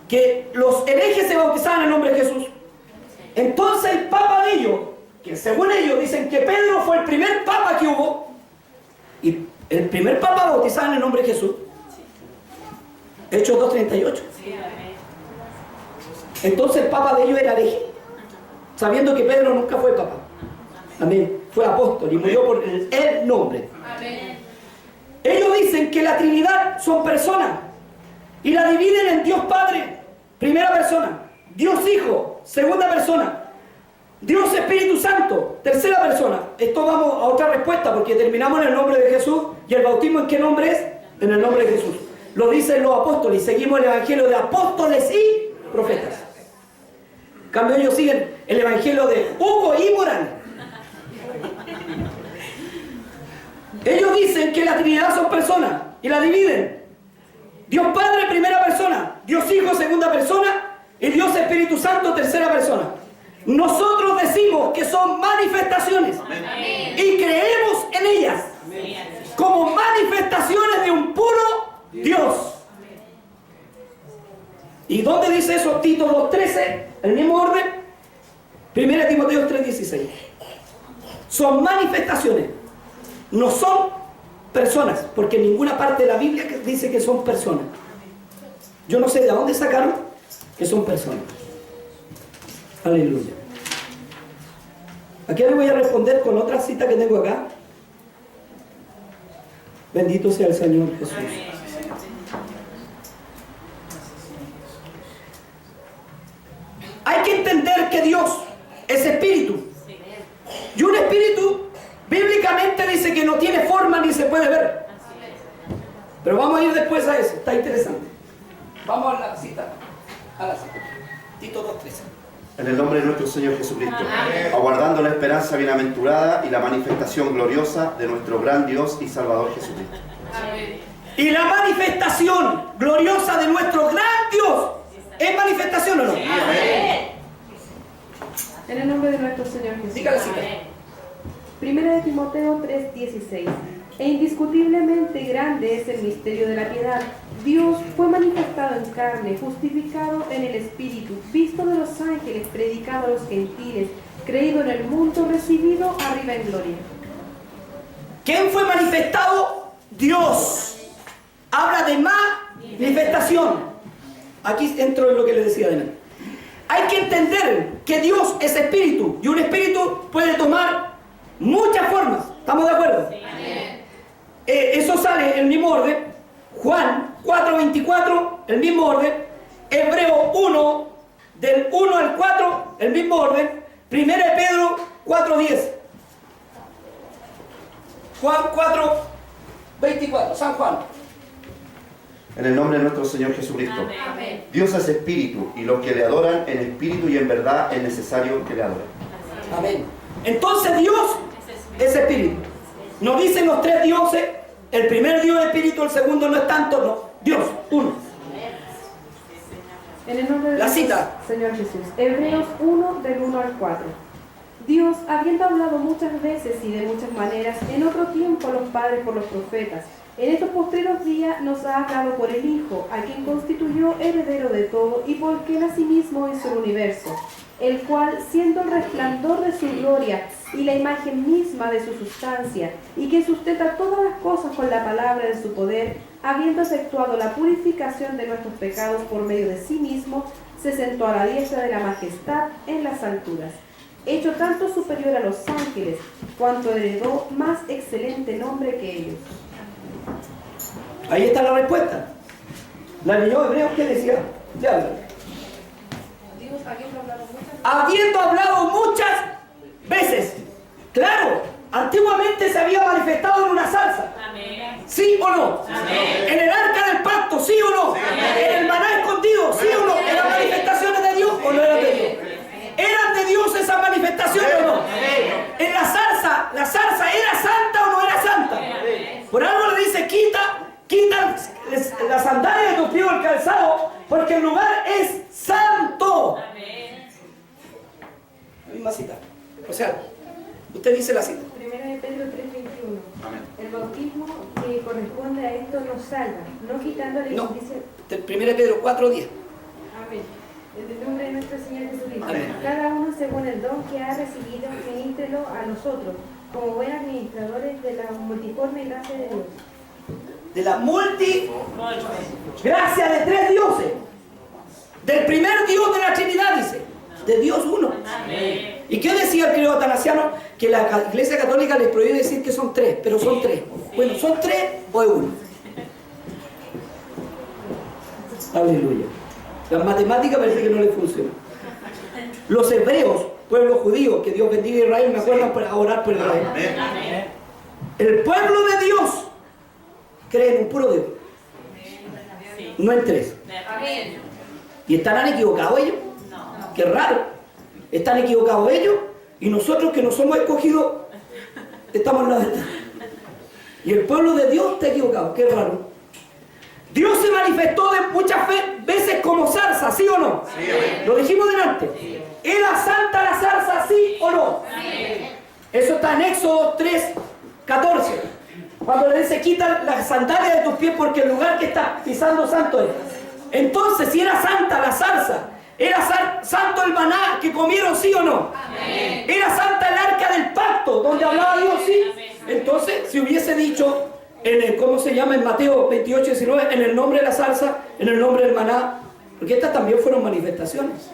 que los herejes se bautizaban en el nombre de Jesús. Entonces el papa de ellos, que según ellos dicen que Pedro fue el primer papa que hubo, y el primer papa bautizado en el nombre de Jesús. Hechos 2:38. Entonces el papa de ellos era hereje, sabiendo que Pedro nunca fue papa. Amén. Fue apóstol y murió por el nombre. Amén. Ellos dicen que la Trinidad son personas y la dividen en Dios Padre, primera persona, Dios Hijo, segunda persona, Dios Espíritu Santo, tercera persona. Esto vamos a otra respuesta porque terminamos en el nombre de Jesús. ¿Y el bautismo en qué nombre es? En el nombre de Jesús. Lo dicen los apóstoles y seguimos el evangelio de apóstoles y profetas. En cambio ellos siguen el evangelio de Hugo y Morán. Ellos dicen que la Trinidad son personas y la dividen. Dios Padre, primera persona, Dios Hijo, segunda persona y Dios Espíritu Santo, tercera persona. Nosotros decimos que son manifestaciones. Amén. Y creemos en ellas. Amén. Como manifestaciones de un puro Dios. ¿Y dónde dice eso? Tito 2:13, el mismo orden. 1 Timoteo 3:16. Son manifestaciones, no son personas, porque en ninguna parte de la Biblia dice que son personas. Yo no sé de dónde sacaron que son personas. Aleluya. Aquí le voy a responder con otra cita que tengo acá. Bendito sea el Señor Jesús. Hay que entender que Dios es espíritu. Y un espíritu, bíblicamente dice que no tiene forma ni se puede ver. Pero vamos a ir después a eso, está interesante. Vamos a la cita. Tito 2:13. En el nombre de nuestro Señor Jesucristo, aguardando la esperanza bienaventurada y la manifestación gloriosa de nuestro gran Dios y Salvador Jesucristo. Y la manifestación gloriosa de nuestro gran Dios, ¿es manifestación o no? En el nombre de nuestro Señor Jesús. Diga la cita. Primera de Timoteo 3:16. E indiscutiblemente grande es el misterio de la piedad. Dios fue manifestado en carne, justificado en el Espíritu, visto de los ángeles, predicado a los gentiles, creído en el mundo, recibido arriba en gloria. ¿Quién fue manifestado? Dios. Habla de manifestación. Aquí entro en lo que le decía de Hay que entender que Dios es espíritu y un espíritu puede tomar muchas formas. ¿Estamos de acuerdo? Sí. Eso sale en el mismo orden. Juan 4:24, el mismo orden. Hebreo 1, del 1 al 4, el mismo orden. Primera de Pedro 4:10. Juan 4:24, San Juan. En el nombre de nuestro Señor Jesucristo. Amén. Dios es espíritu y los que le adoran en espíritu y en verdad es necesario que le adoren. Amén. Entonces Dios es espíritu. No dicen los tres dioses, el primer Dios es espíritu, el segundo no es tanto, no. Dios, uno. En el nombre de La nuestro cita. Señor Jesús. Hebreos 1, del 1 al 4. Dios, habiendo hablado muchas veces y de muchas maneras, en otro tiempo a los padres por los profetas, en estos postreros días nos ha hablado por el Hijo, a quien constituyó heredero de todo y por quien asimismo hizo el universo, el cual, siendo el resplandor de su gloria y la imagen misma de su sustancia, y que sustenta todas las cosas con la palabra de su poder, habiendo efectuado la purificación de nuestros pecados por medio de sí mismo, se sentó a la diestra de la majestad en las alturas, hecho tanto superior a los ángeles, cuanto heredó más excelente nombre que ellos. Ahí está la respuesta. La leyó Hebreos, ¿qué decía? Ya habla. Dios, Habiendo hablado muchas veces. Claro, antiguamente se había manifestado en una salsa. Amén. ¿Sí o no? Amén. En el arca del pacto, ¿sí o no? En el maná escondido, ¿sí o no? ¿Eran manifestaciones de Dios o no eran de Dios? ¿Eran de Dios esas manifestaciones o no? En la zarza ¿era santa o no era santa? Por algo le dice, quita la sandalia de tu pie o el calzado, porque el lugar es santo. La misma cita. O sea, usted dice la cita. Primera de Pedro 3:21. El bautismo que corresponde a esto nos salva, no quitando la No, injusticia. 1 Pedro 4:10. Amén. En el nombre de nuestro Señor Jesucristo. Amén. Cada uno según el don que ha recibido, ministrelo a nosotros, como buenos administradores de la multiforme gracia de Dios. De la gracia de tres dioses. Del primer Dios de la Trinidad, dice. De Dios uno. Amén. ¿Y qué decía el credo atanasiano? Que la Iglesia Católica les prohíbe decir que son tres, pero son tres. Bueno, ¿son tres o es uno? Aleluya. Las matemáticas parece que no les funcionan. Los hebreos, pueblo judío, que Dios bendiga a Israel, me acuerdan para orar por Israel. Amén. El pueblo de Dios cree en un puro Dios, no en tres. Amén. ¿Y estarán equivocados ellos? No. Qué raro. Están equivocados ellos y nosotros que no somos escogidos estamos en la verdad. Y el pueblo de Dios está equivocado. Qué raro. Dios se manifestó de muchas veces como zarza, ¿sí o no? Sí, amén. Lo dijimos delante. ¿Era santa la zarza, sí o no? Amén. Eso está en Éxodo 3:14. Cuando le dice, quita las sandalias de tus pies porque el lugar que estás pisando santo es. Entonces, si era santa la zarza, ¿era santo el maná que comieron, sí o no? Amén. ¿Era santa el arca del pacto donde hablaba Dios, sí? Entonces, si hubiese dicho, ¿cómo se llama? En Mateo 28:19, en el nombre de la zarza, en el nombre del maná, porque estas también fueron manifestaciones.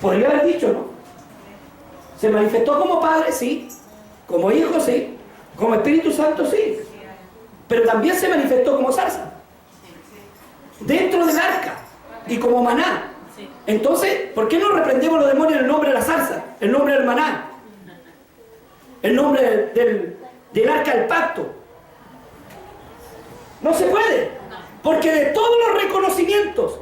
Podría haber dicho, ¿no? Se manifestó como Padre, sí. Como Hijo, sí. Como Espíritu Santo, sí. Pero también se manifestó como zarza. Dentro del arca. Y como maná. Entonces, ¿por qué no reprendemos los demonios en el nombre de la zarza? El nombre del maná. El nombre del arca del pacto. No se puede. Porque de todos los reconocimientos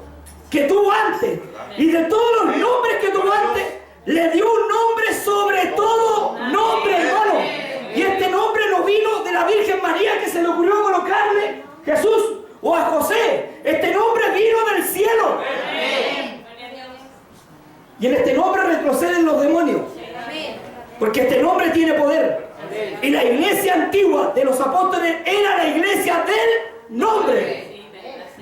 que tuvo antes y de todos los nombres que tuvo antes, le dio un nombre sobre todo nombre, hermano. Y este nombre no vino de la Virgen María que se le ocurrió colocarle Jesús o a José. Este nombre vino del cielo. Y en este nombre retroceden los demonios. Porque este nombre tiene poder. Y la iglesia antigua de los apóstoles era la iglesia del nombre.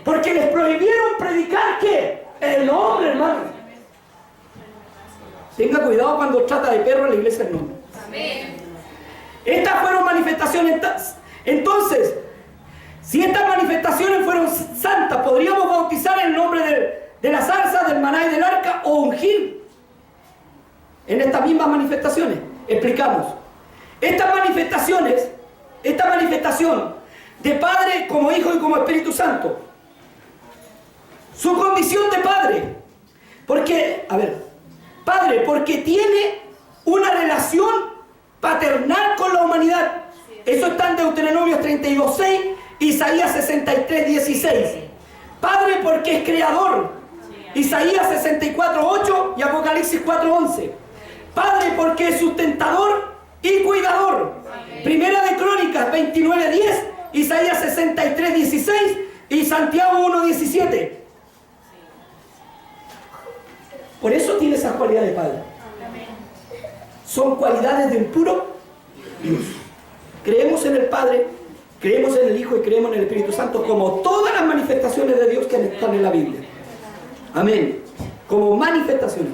Porque les prohibieron predicar ¿qué? El nombre, hermano. Tenga cuidado cuando trata de perro en la iglesia del nombre. Estas fueron manifestaciones. Entonces, si estas manifestaciones fueron santas, podríamos bautizar en el nombre de la zarza, del maná y del arca, o ungir en estas mismas manifestaciones. Explicamos. Esta manifestación de Padre como Hijo y como Espíritu Santo, su condición de Padre, porque, Padre, porque tiene una relación paternal con la humanidad. Eso está en Deuteronomio 32:6, Isaías 63:16. Padre porque es creador, Isaías 64:8 y Apocalipsis 4:11. Padre porque es sustentador y cuidador. Primera de Crónicas 29:10, Isaías 63:16 y Santiago 1:17. Por eso tiene esas cualidades de Padre. Son cualidades del puro Dios. Creemos en el Padre, creemos en el Hijo y creemos en el Espíritu Santo, como todas las manifestaciones de Dios que están en la Biblia. Amén. Como manifestaciones.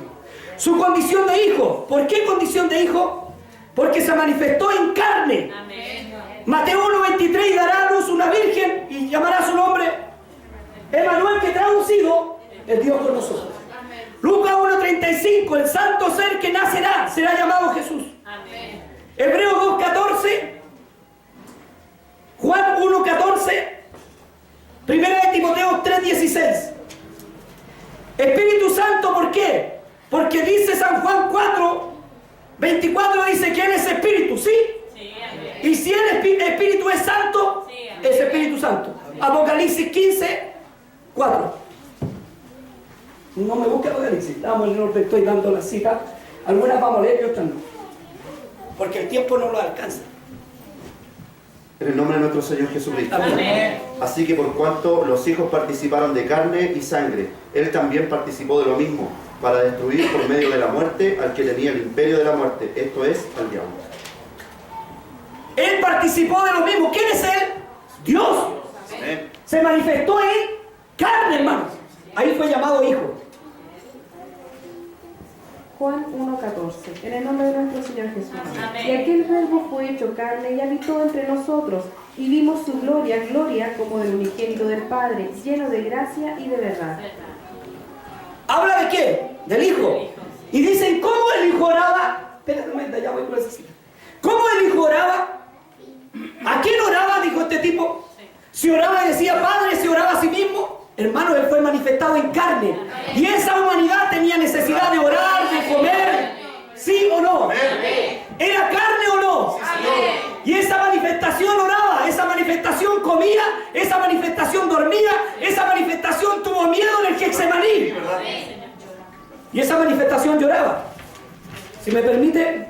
Su condición de Hijo. ¿Por qué condición de Hijo? Porque se manifestó en carne. Mateo 1:23, y dará a luz una virgen y llamará su nombre Emmanuel, que traducido es Dios con nosotros. Lucas 1:35, el santo ser que nacerá será llamado Jesús. Hebreos 2:14, Juan 1:14, Primera de Timoteo 3:16. Espíritu Santo, ¿por qué? Porque dice San Juan 4:24, dice que Él es Espíritu, ¿sí? Y si el Espíritu es santo, es Espíritu Santo. Apocalipsis 15:4. No me busque Apocalipsis, estoy dando las citas. Algunas vamos a leer y otras no, porque el tiempo no lo alcanza. En el nombre de nuestro Señor Jesucristo. Amén. Así que por cuanto los hijos participaron de carne y sangre, Él también participó de lo mismo, para destruir por medio de la muerte al que tenía el imperio de la muerte, esto es, al diablo. Él participó de lo mismo. ¿Quién es Él? Dios. Amén. Se manifestó en carne, hermano. Ahí fue llamado Hijo. Juan 1:14. En el nombre de nuestro Señor Jesús. Amén. Y aquel verbo fue hecho carne y habitó entre nosotros, y vimos su gloria, gloria como del unigénito del Padre, lleno de gracia y de verdad. ¿Habla de qué? Del Hijo. Y dicen, ¿cómo el Hijo oraba? Espérate un momento, ya voy con esa cita. ¿Cómo el Hijo oraba? ¿A quién oraba? Dijo este tipo. Si oraba y decía Padre, si oraba a sí mismo. Hermano, Él fue manifestado en carne. Y esa humanidad tenía necesidad de orar, de comer. ¿Sí o no? ¿Era carne o no? Y esa manifestación oraba, esa manifestación comía, esa manifestación dormía, esa manifestación tuvo miedo en el Getsemaní. Y esa manifestación lloraba. Si me permite,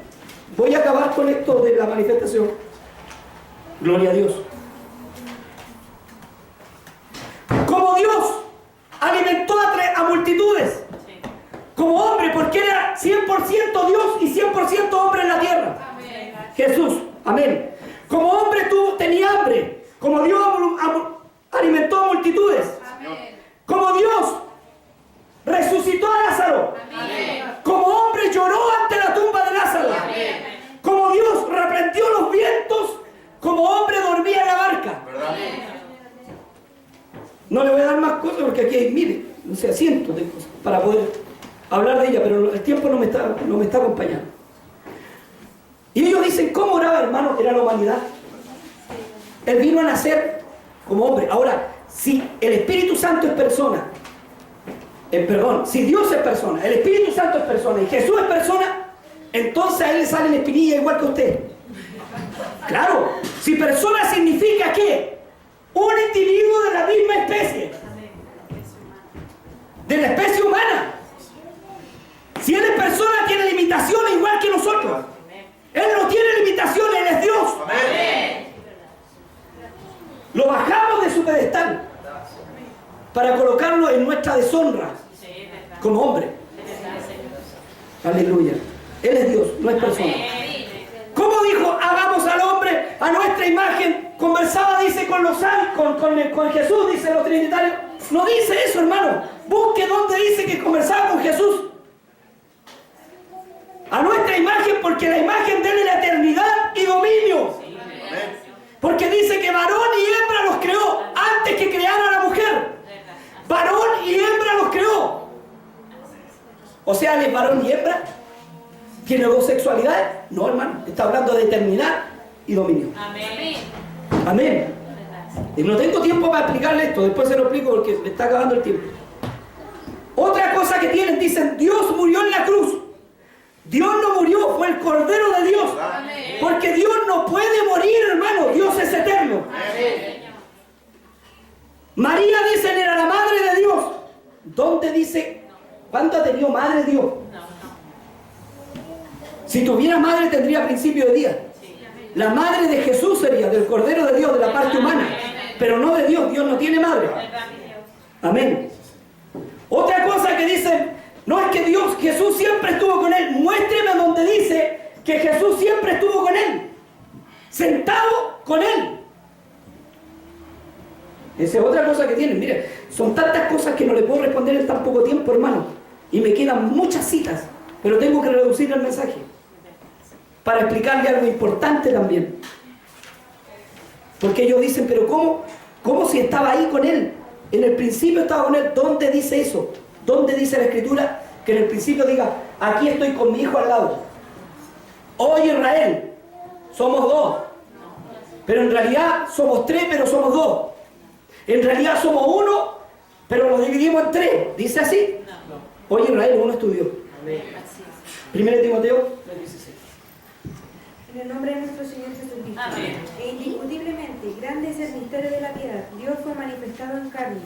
voy a acabar con esto de la manifestación. Gloria a Dios. Como Dios alimentó a multitudes, como hombre, porque era 100% Dios y 100% hombre en la tierra. Amén. Jesús, amén. Como hombre tú tenías hambre, como Dios alimentó a multitudes. Amén. Como Dios resucitó a Lázaro. Amén. Como hombre lloró ante la tumba de Lázaro. Amén. Como Dios reprendió los vientos, como hombre dormía en la barca. Amén. No le voy a dar más cosas porque aquí hay miles, no sé, cientos de cosas para poder hablar de ella, pero el tiempo no me está acompañando. Y ellos dicen, ¿cómo oraba, hermano? Era la humanidad. Él vino a nacer como hombre. Ahora, si el Espíritu Santo es persona, si Dios es persona, el Espíritu Santo es persona y Jesús es persona, entonces a él le sale la espinilla igual que a usted. Claro, si persona significa que un individuo de la misma especie, de la especie humana. Si él es persona, tiene limitaciones igual que nosotros. Él no tiene limitaciones, él es Dios. Lo bajamos de su pedestal para colocarlo en nuestra deshonra como hombre. Aleluya. Él es Dios, no es persona. ¿Cómo dijo? Hagamos al hombre a nuestra imagen. Conversaba, dice, con los con Jesús, dice los trinitarios. No dice eso, hermano. Busque donde dice que conversaba con Jesús. A nuestra imagen, porque la imagen de él es la eternidad y dominio. Porque dice que varón y hembra los creó antes que creara a la mujer. Varón y hembra los creó. O sea, ¿él es varón y hembra? ¿Tiene dos sexualidades? No, hermano. Está hablando de eternidad y dominio. Amén. Amén. Y no tengo tiempo para explicarle esto. Después se lo explico porque me está acabando el tiempo. Otra cosa que tienen, dicen, Dios murió en la cruz. Dios no murió, fue el Cordero de Dios. Amén. Porque Dios no puede morir, hermano. Dios es eterno. Amén. María, dicen, era la madre de Dios. ¿Dónde dice? ¿Cuándo ha tenido madre Dios? Si tuviera madre tendría principio de día. La madre de Jesús sería, del Cordero de Dios, de la parte humana. Pero no de Dios. Dios no tiene madre. Amén. Otra cosa que dicen, no es que Jesús siempre estuvo con él. Muéstreme donde dice que Jesús siempre estuvo con él. Sentado con él. Esa es otra cosa que tienen. Mire, son tantas cosas que no le puedo responder en tan poco tiempo, hermano. Y me quedan muchas citas, pero tengo que reducir el mensaje para explicarle algo importante también. Porque ellos dicen, pero ¿cómo si estaba ahí con él? En el principio estaba con él. ¿Dónde dice eso? ¿Dónde dice la Escritura que en el principio diga, aquí estoy con mi hijo al lado? Hoy Israel, somos dos. Pero en realidad somos tres, pero somos dos. En realidad somos uno, pero los dividimos en tres. ¿Dice así? Hoy Israel, uno estudió. Primero Timoteo 3:16. En el nombre de nuestro Señor Jesucristo. Amén. E indiscutiblemente, grande es el misterio de la piedad. Dios fue manifestado en carne,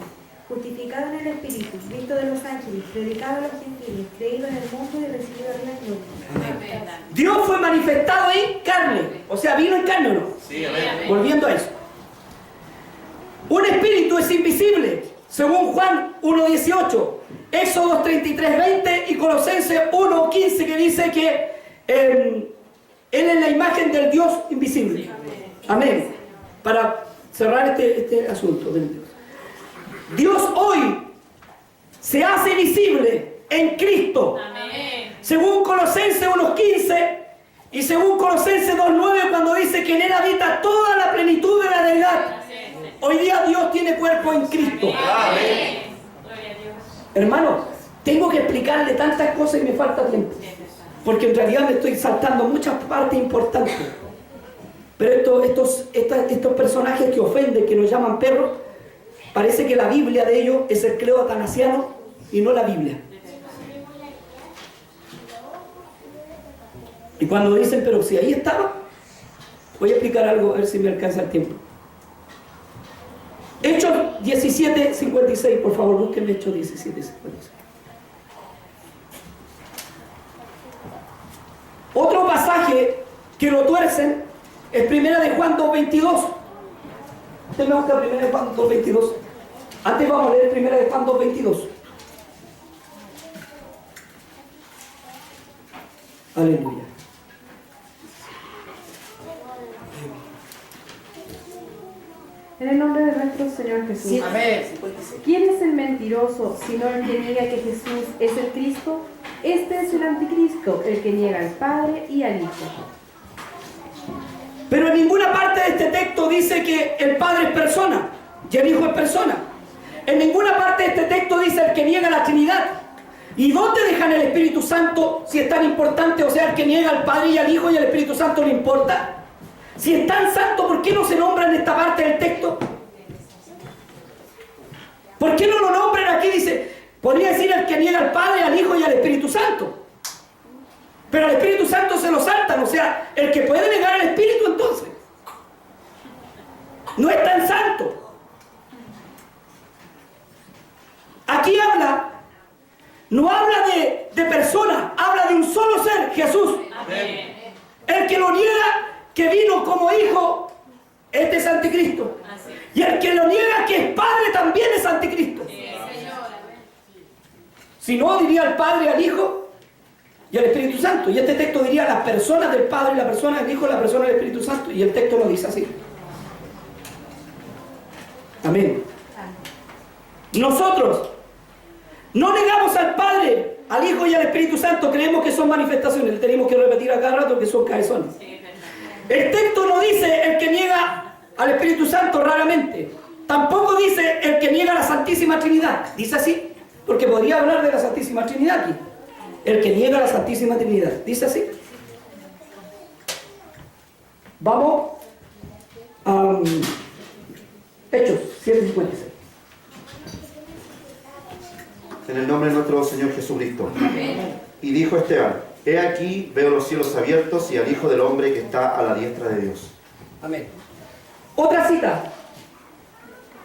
justificado en el Espíritu, visto de los ángeles, predicado a los gentiles, creído en el mundo y recibido arriba en gloria. Amén. Dios fue manifestado en carne. O sea, vino en carne, ¿o no? Sí, amén. Volviendo a eso. Un espíritu es invisible, según Juan 1:18, Éxodo 33:20 y Colosenses 1:15, que dice que Él es la imagen del Dios invisible. Amén. Para cerrar este asunto. Dios hoy se hace visible en Cristo. Amén. Según Colosenses 1:15 y según Colosenses 2:9, cuando dice que en Él habita toda la plenitud de la deidad. Hoy día Dios tiene cuerpo en Cristo. Amén. Gloria a Dios. Hermano, tengo que explicarle tantas cosas y me falta tiempo. Porque en realidad me estoy saltando muchas partes importantes. Pero estos personajes que ofenden, que nos llaman perros, parece que la Biblia de ellos es el credo atanasiano y no la Biblia. Y cuando dicen, pero si ahí estaba, voy a explicar algo, a ver si me alcanza el tiempo. Hechos 17:56, por favor, búsquenme Hechos 17:56. Otro pasaje que lo tuercen es Primera de Juan 2:22. Usted me busca Primera de Juan 2:22. Antes vamos a leer Primera de Juan 2:22. Aleluya. En el nombre de nuestro Señor Jesús. Amén. ¿Quién es el mentiroso sino el que niega que Jesús es el Cristo? Este es el anticristo, el que niega al Padre y al Hijo. Pero en ninguna parte de este texto dice que el Padre es persona y el Hijo es persona. En ninguna parte de este texto dice el que niega la Trinidad. ¿Y dónde dejan el Espíritu Santo si es tan importante? O sea, el que niega al Padre y al Hijo y al Espíritu Santo le importa. Si es tan santo, ¿por qué no se nombra en esta parte del texto? ¿Por qué no lo nombran aquí? Dice, podría decir el que niega al Padre, al Hijo y al Espíritu Santo. Pero al Espíritu Santo se lo saltan, o sea, el que puede negar al Espíritu entonces no es tan santo. Aquí habla, no habla de persona, habla de un solo ser, Jesús. Amén. El que lo niega, que vino como hijo, este es anticristo. Y el que lo niega, que es padre, también es anticristo. Si no, diría al Padre, al Hijo y al Espíritu Santo. Y este texto diría las personas del Padre, la persona del Hijo, la persona del Espíritu Santo. Y el texto lo dice así. Amén. Nosotros no negamos al Padre, al Hijo y al Espíritu Santo. Creemos que son manifestaciones. Le tenemos que repetir a cada rato que son cabezones. El texto no dice el que niega al Espíritu Santo raramente. Tampoco dice el que niega a la Santísima Trinidad. Dice así, porque podría hablar de la Santísima Trinidad aquí. El que niega a la Santísima Trinidad. Dice así. Vamos a Hechos 7:56. En el nombre de nuestro Señor Jesucristo. Y dijo Esteban, he aquí, veo los cielos abiertos y al Hijo del Hombre que está a la diestra de Dios. Amén. Otra cita.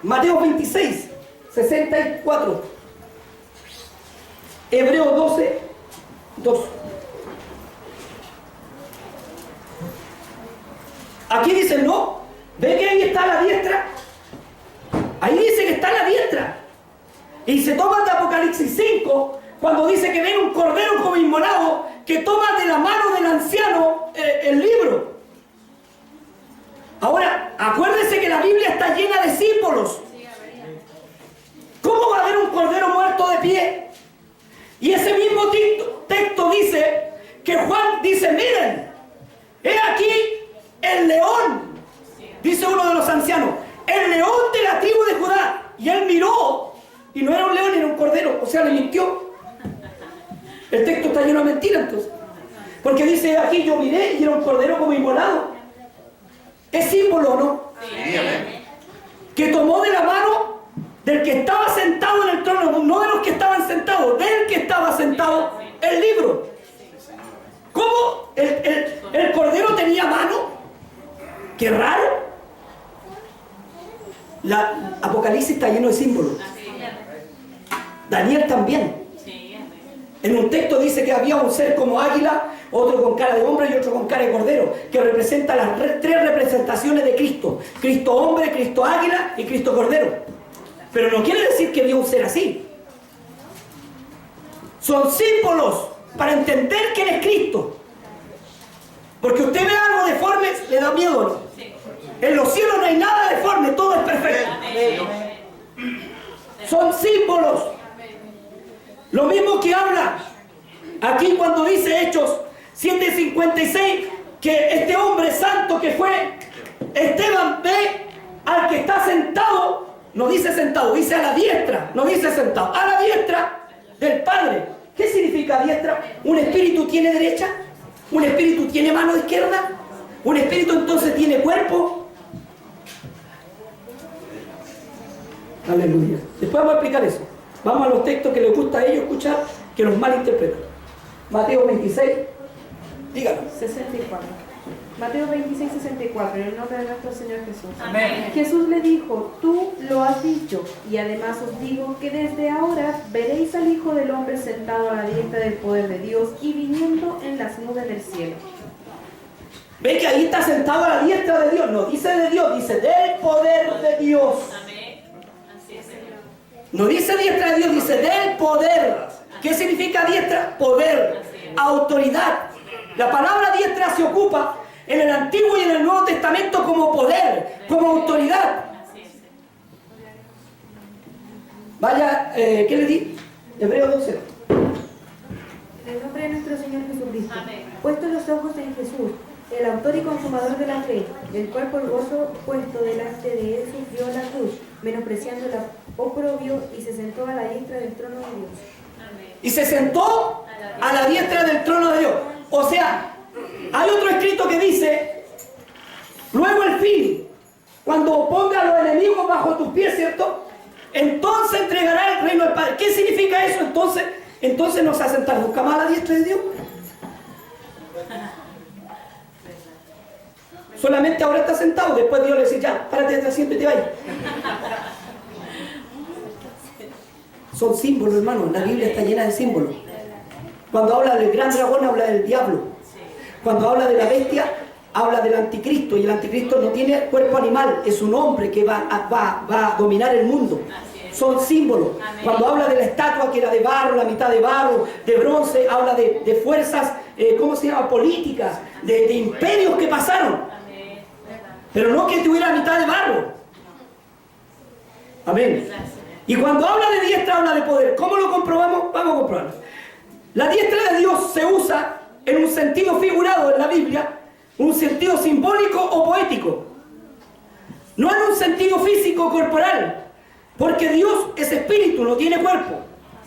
Mateo 26, 64. Hebreos 12, 2. Aquí dice, no, ve que ahí está la diestra. Ahí dice que está la diestra. Y se toma de Apocalipsis 5, cuando dice que ven un cordero como inmolado, que toma de la mano del anciano el libro. Ahora, acuérdense que la Biblia está llena de símbolos. ¿Cómo va a haber un cordero muerto de pie? Y ese mismo texto dice que Juan dice, miren, he aquí el león, dice uno de los ancianos, el león de la tribu de Judá. Y él miró, y no era un león, era un cordero, o sea, le mintió. El texto está lleno de mentiras entonces. Porque dice aquí, yo miré y era un cordero como inmolado. ¿Es símbolo o no? Sí. Que tomó de la mano del que estaba sentado en el trono, no de los que estaban sentados, del que estaba sentado, el libro. ¿Cómo? ¿El cordero tenía mano? ¡Qué raro! La Apocalipsis está lleno de símbolos. Daniel también. En un texto dice que había un ser como águila, otro con cara de hombre y otro con cara de cordero, que representa las tres representaciones de Cristo. Cristo hombre, Cristo águila y Cristo cordero. Pero no quiere decir que había un ser así. Son símbolos para entender quién es Cristo. Porque usted ve algo deforme, le da miedo, ¿no? En los cielos no hay nada deforme, todo es perfecto. Son símbolos. Lo mismo que habla aquí cuando dice Hechos 7:56, que este hombre santo que fue Esteban ve al que está sentado, no dice sentado, dice a la diestra, no dice sentado, a la diestra del Padre. ¿Qué significa diestra? ¿Un espíritu tiene derecha? ¿Un espíritu tiene mano izquierda? ¿Un espíritu entonces tiene cuerpo? Aleluya. Después vamos a explicar eso. Vamos a los textos que les gusta a ellos escuchar, que los malinterpretan. Mateo 26, díganos. 64. Mateo 26, 64, en el nombre de nuestro Señor Jesús. Amén. Jesús le dijo, tú lo has dicho, y además os digo que desde ahora veréis al Hijo del Hombre sentado a la diestra del poder de Dios y viniendo en las nubes del cielo. ¿Ve que ahí está sentado a la diestra de Dios? No dice de Dios, dice del poder de Dios. Amén. Así es, Señor. No dice diestra de Dios, dice del poder. ¿Qué significa diestra? Poder, autoridad. La palabra diestra se ocupa en el Antiguo y en el Nuevo Testamento como poder, como autoridad. Vaya, ¿qué le di? Hebreos 12. En el nombre de nuestro Señor Jesucristo, Amén. puestos los ojos en Jesús, el autor y consumador de la fe, del cual por gozo puesto delante de él sufrió la cruz, menospreciando el oprobio y se sentó a la diestra del trono de Dios. Amén. y se sentó a la diestra del trono de Dios. O sea, hay otro escrito que dice, luego el fin, cuando ponga a los enemigos bajo tus pies, ¿cierto? Entonces entregará el reino del Padre. ¿Qué significa eso? Entonces no se va a sentar nunca más a la diestra de Dios. Solamente ahora está sentado, después Dios le dice, ya, párate de asiento y te vayas. Son símbolos, hermano. La Biblia está llena de símbolos. Cuando habla del gran dragón, habla del diablo. Cuando habla de la bestia, habla del anticristo. Y el anticristo no tiene cuerpo animal, es un hombre que va a dominar el mundo. Son símbolos. Cuando habla de la estatua que era de barro, la mitad de barro, de bronce, habla de fuerzas, ¿cómo se llama? Políticas, de imperios que pasaron. Pero no que tuviera mitad de barro. Amén. Y cuando habla de diestra, habla de poder. ¿Cómo lo comprobamos? Vamos a comprobarlo. La diestra de Dios se usa en un sentido figurado en la Biblia, un sentido simbólico o poético. No en un sentido físico o corporal. Porque Dios es espíritu, no tiene cuerpo.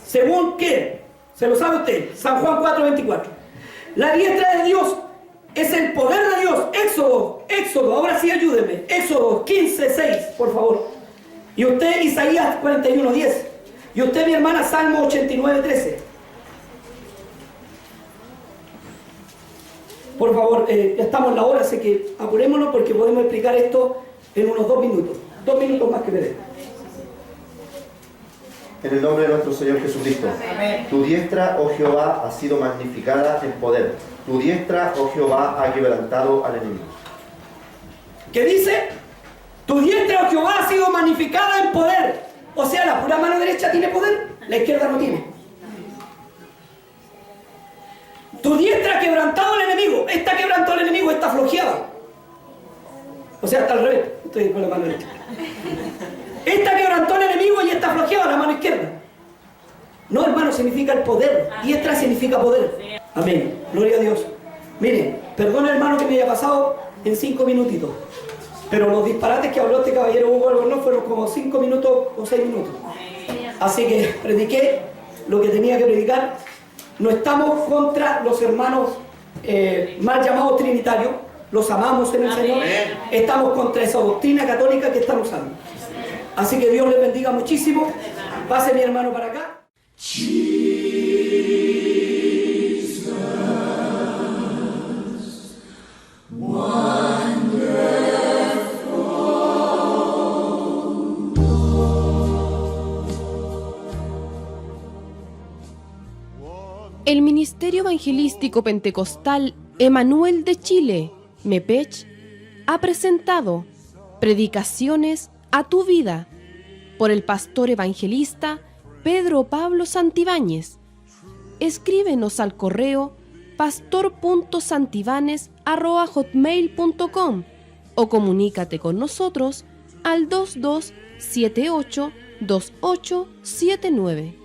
¿Según qué? Se lo sabe usted. San Juan 4:24. La diestra de Dios es el poder de Dios. Éxodo, ahora sí ayúdeme. Éxodo 15:6, por favor. Y usted Isaías 41:10. Y usted, mi hermana, Salmo 89:13. Por favor, ya estamos en la hora, así que apurémonos porque podemos explicar esto en unos 2 minutos. 2 minutos más que me den. En el nombre de nuestro Señor Jesucristo. Amén. Tu diestra, oh Jehová, ha sido magnificada en poder. Tu diestra, oh Jehová, ha quebrantado al enemigo. ¿Qué dice? Tu diestra, oh Jehová, ha sido magnificada en poder. O sea, la pura mano derecha tiene poder, la izquierda no tiene. Tu diestra ha quebrantado al enemigo. Esta quebrantó al enemigo, esta flojeaba. O sea, está al revés. Estoy con la mano derecha. Esta quebrantó al enemigo y esta flojeaba la mano izquierda. No, hermano, significa el poder. Diestra significa poder. Amén. Gloria a Dios. Miren, perdón, hermano, que me haya pasado en 5 minutitos. Pero los disparates que habló este caballero Hugo Albornoz fueron como 5 minutos o 6 minutos. Así que prediqué lo que tenía que predicar. No estamos contra los hermanos mal llamados trinitarios. Los amamos en el Señor. Estamos contra esa doctrina católica que están usando. Así que Dios les bendiga muchísimo. Pase mi hermano para acá. El Ministerio Evangelístico Pentecostal Emanuel de Chile, MEPECH, ha presentado Predicaciones a tu vida por el pastor evangelista Pedro Pablo Santibáñez. Escríbenos al correo pastor.santibanes@hotmail.com o comunícate con nosotros al 2278 2879.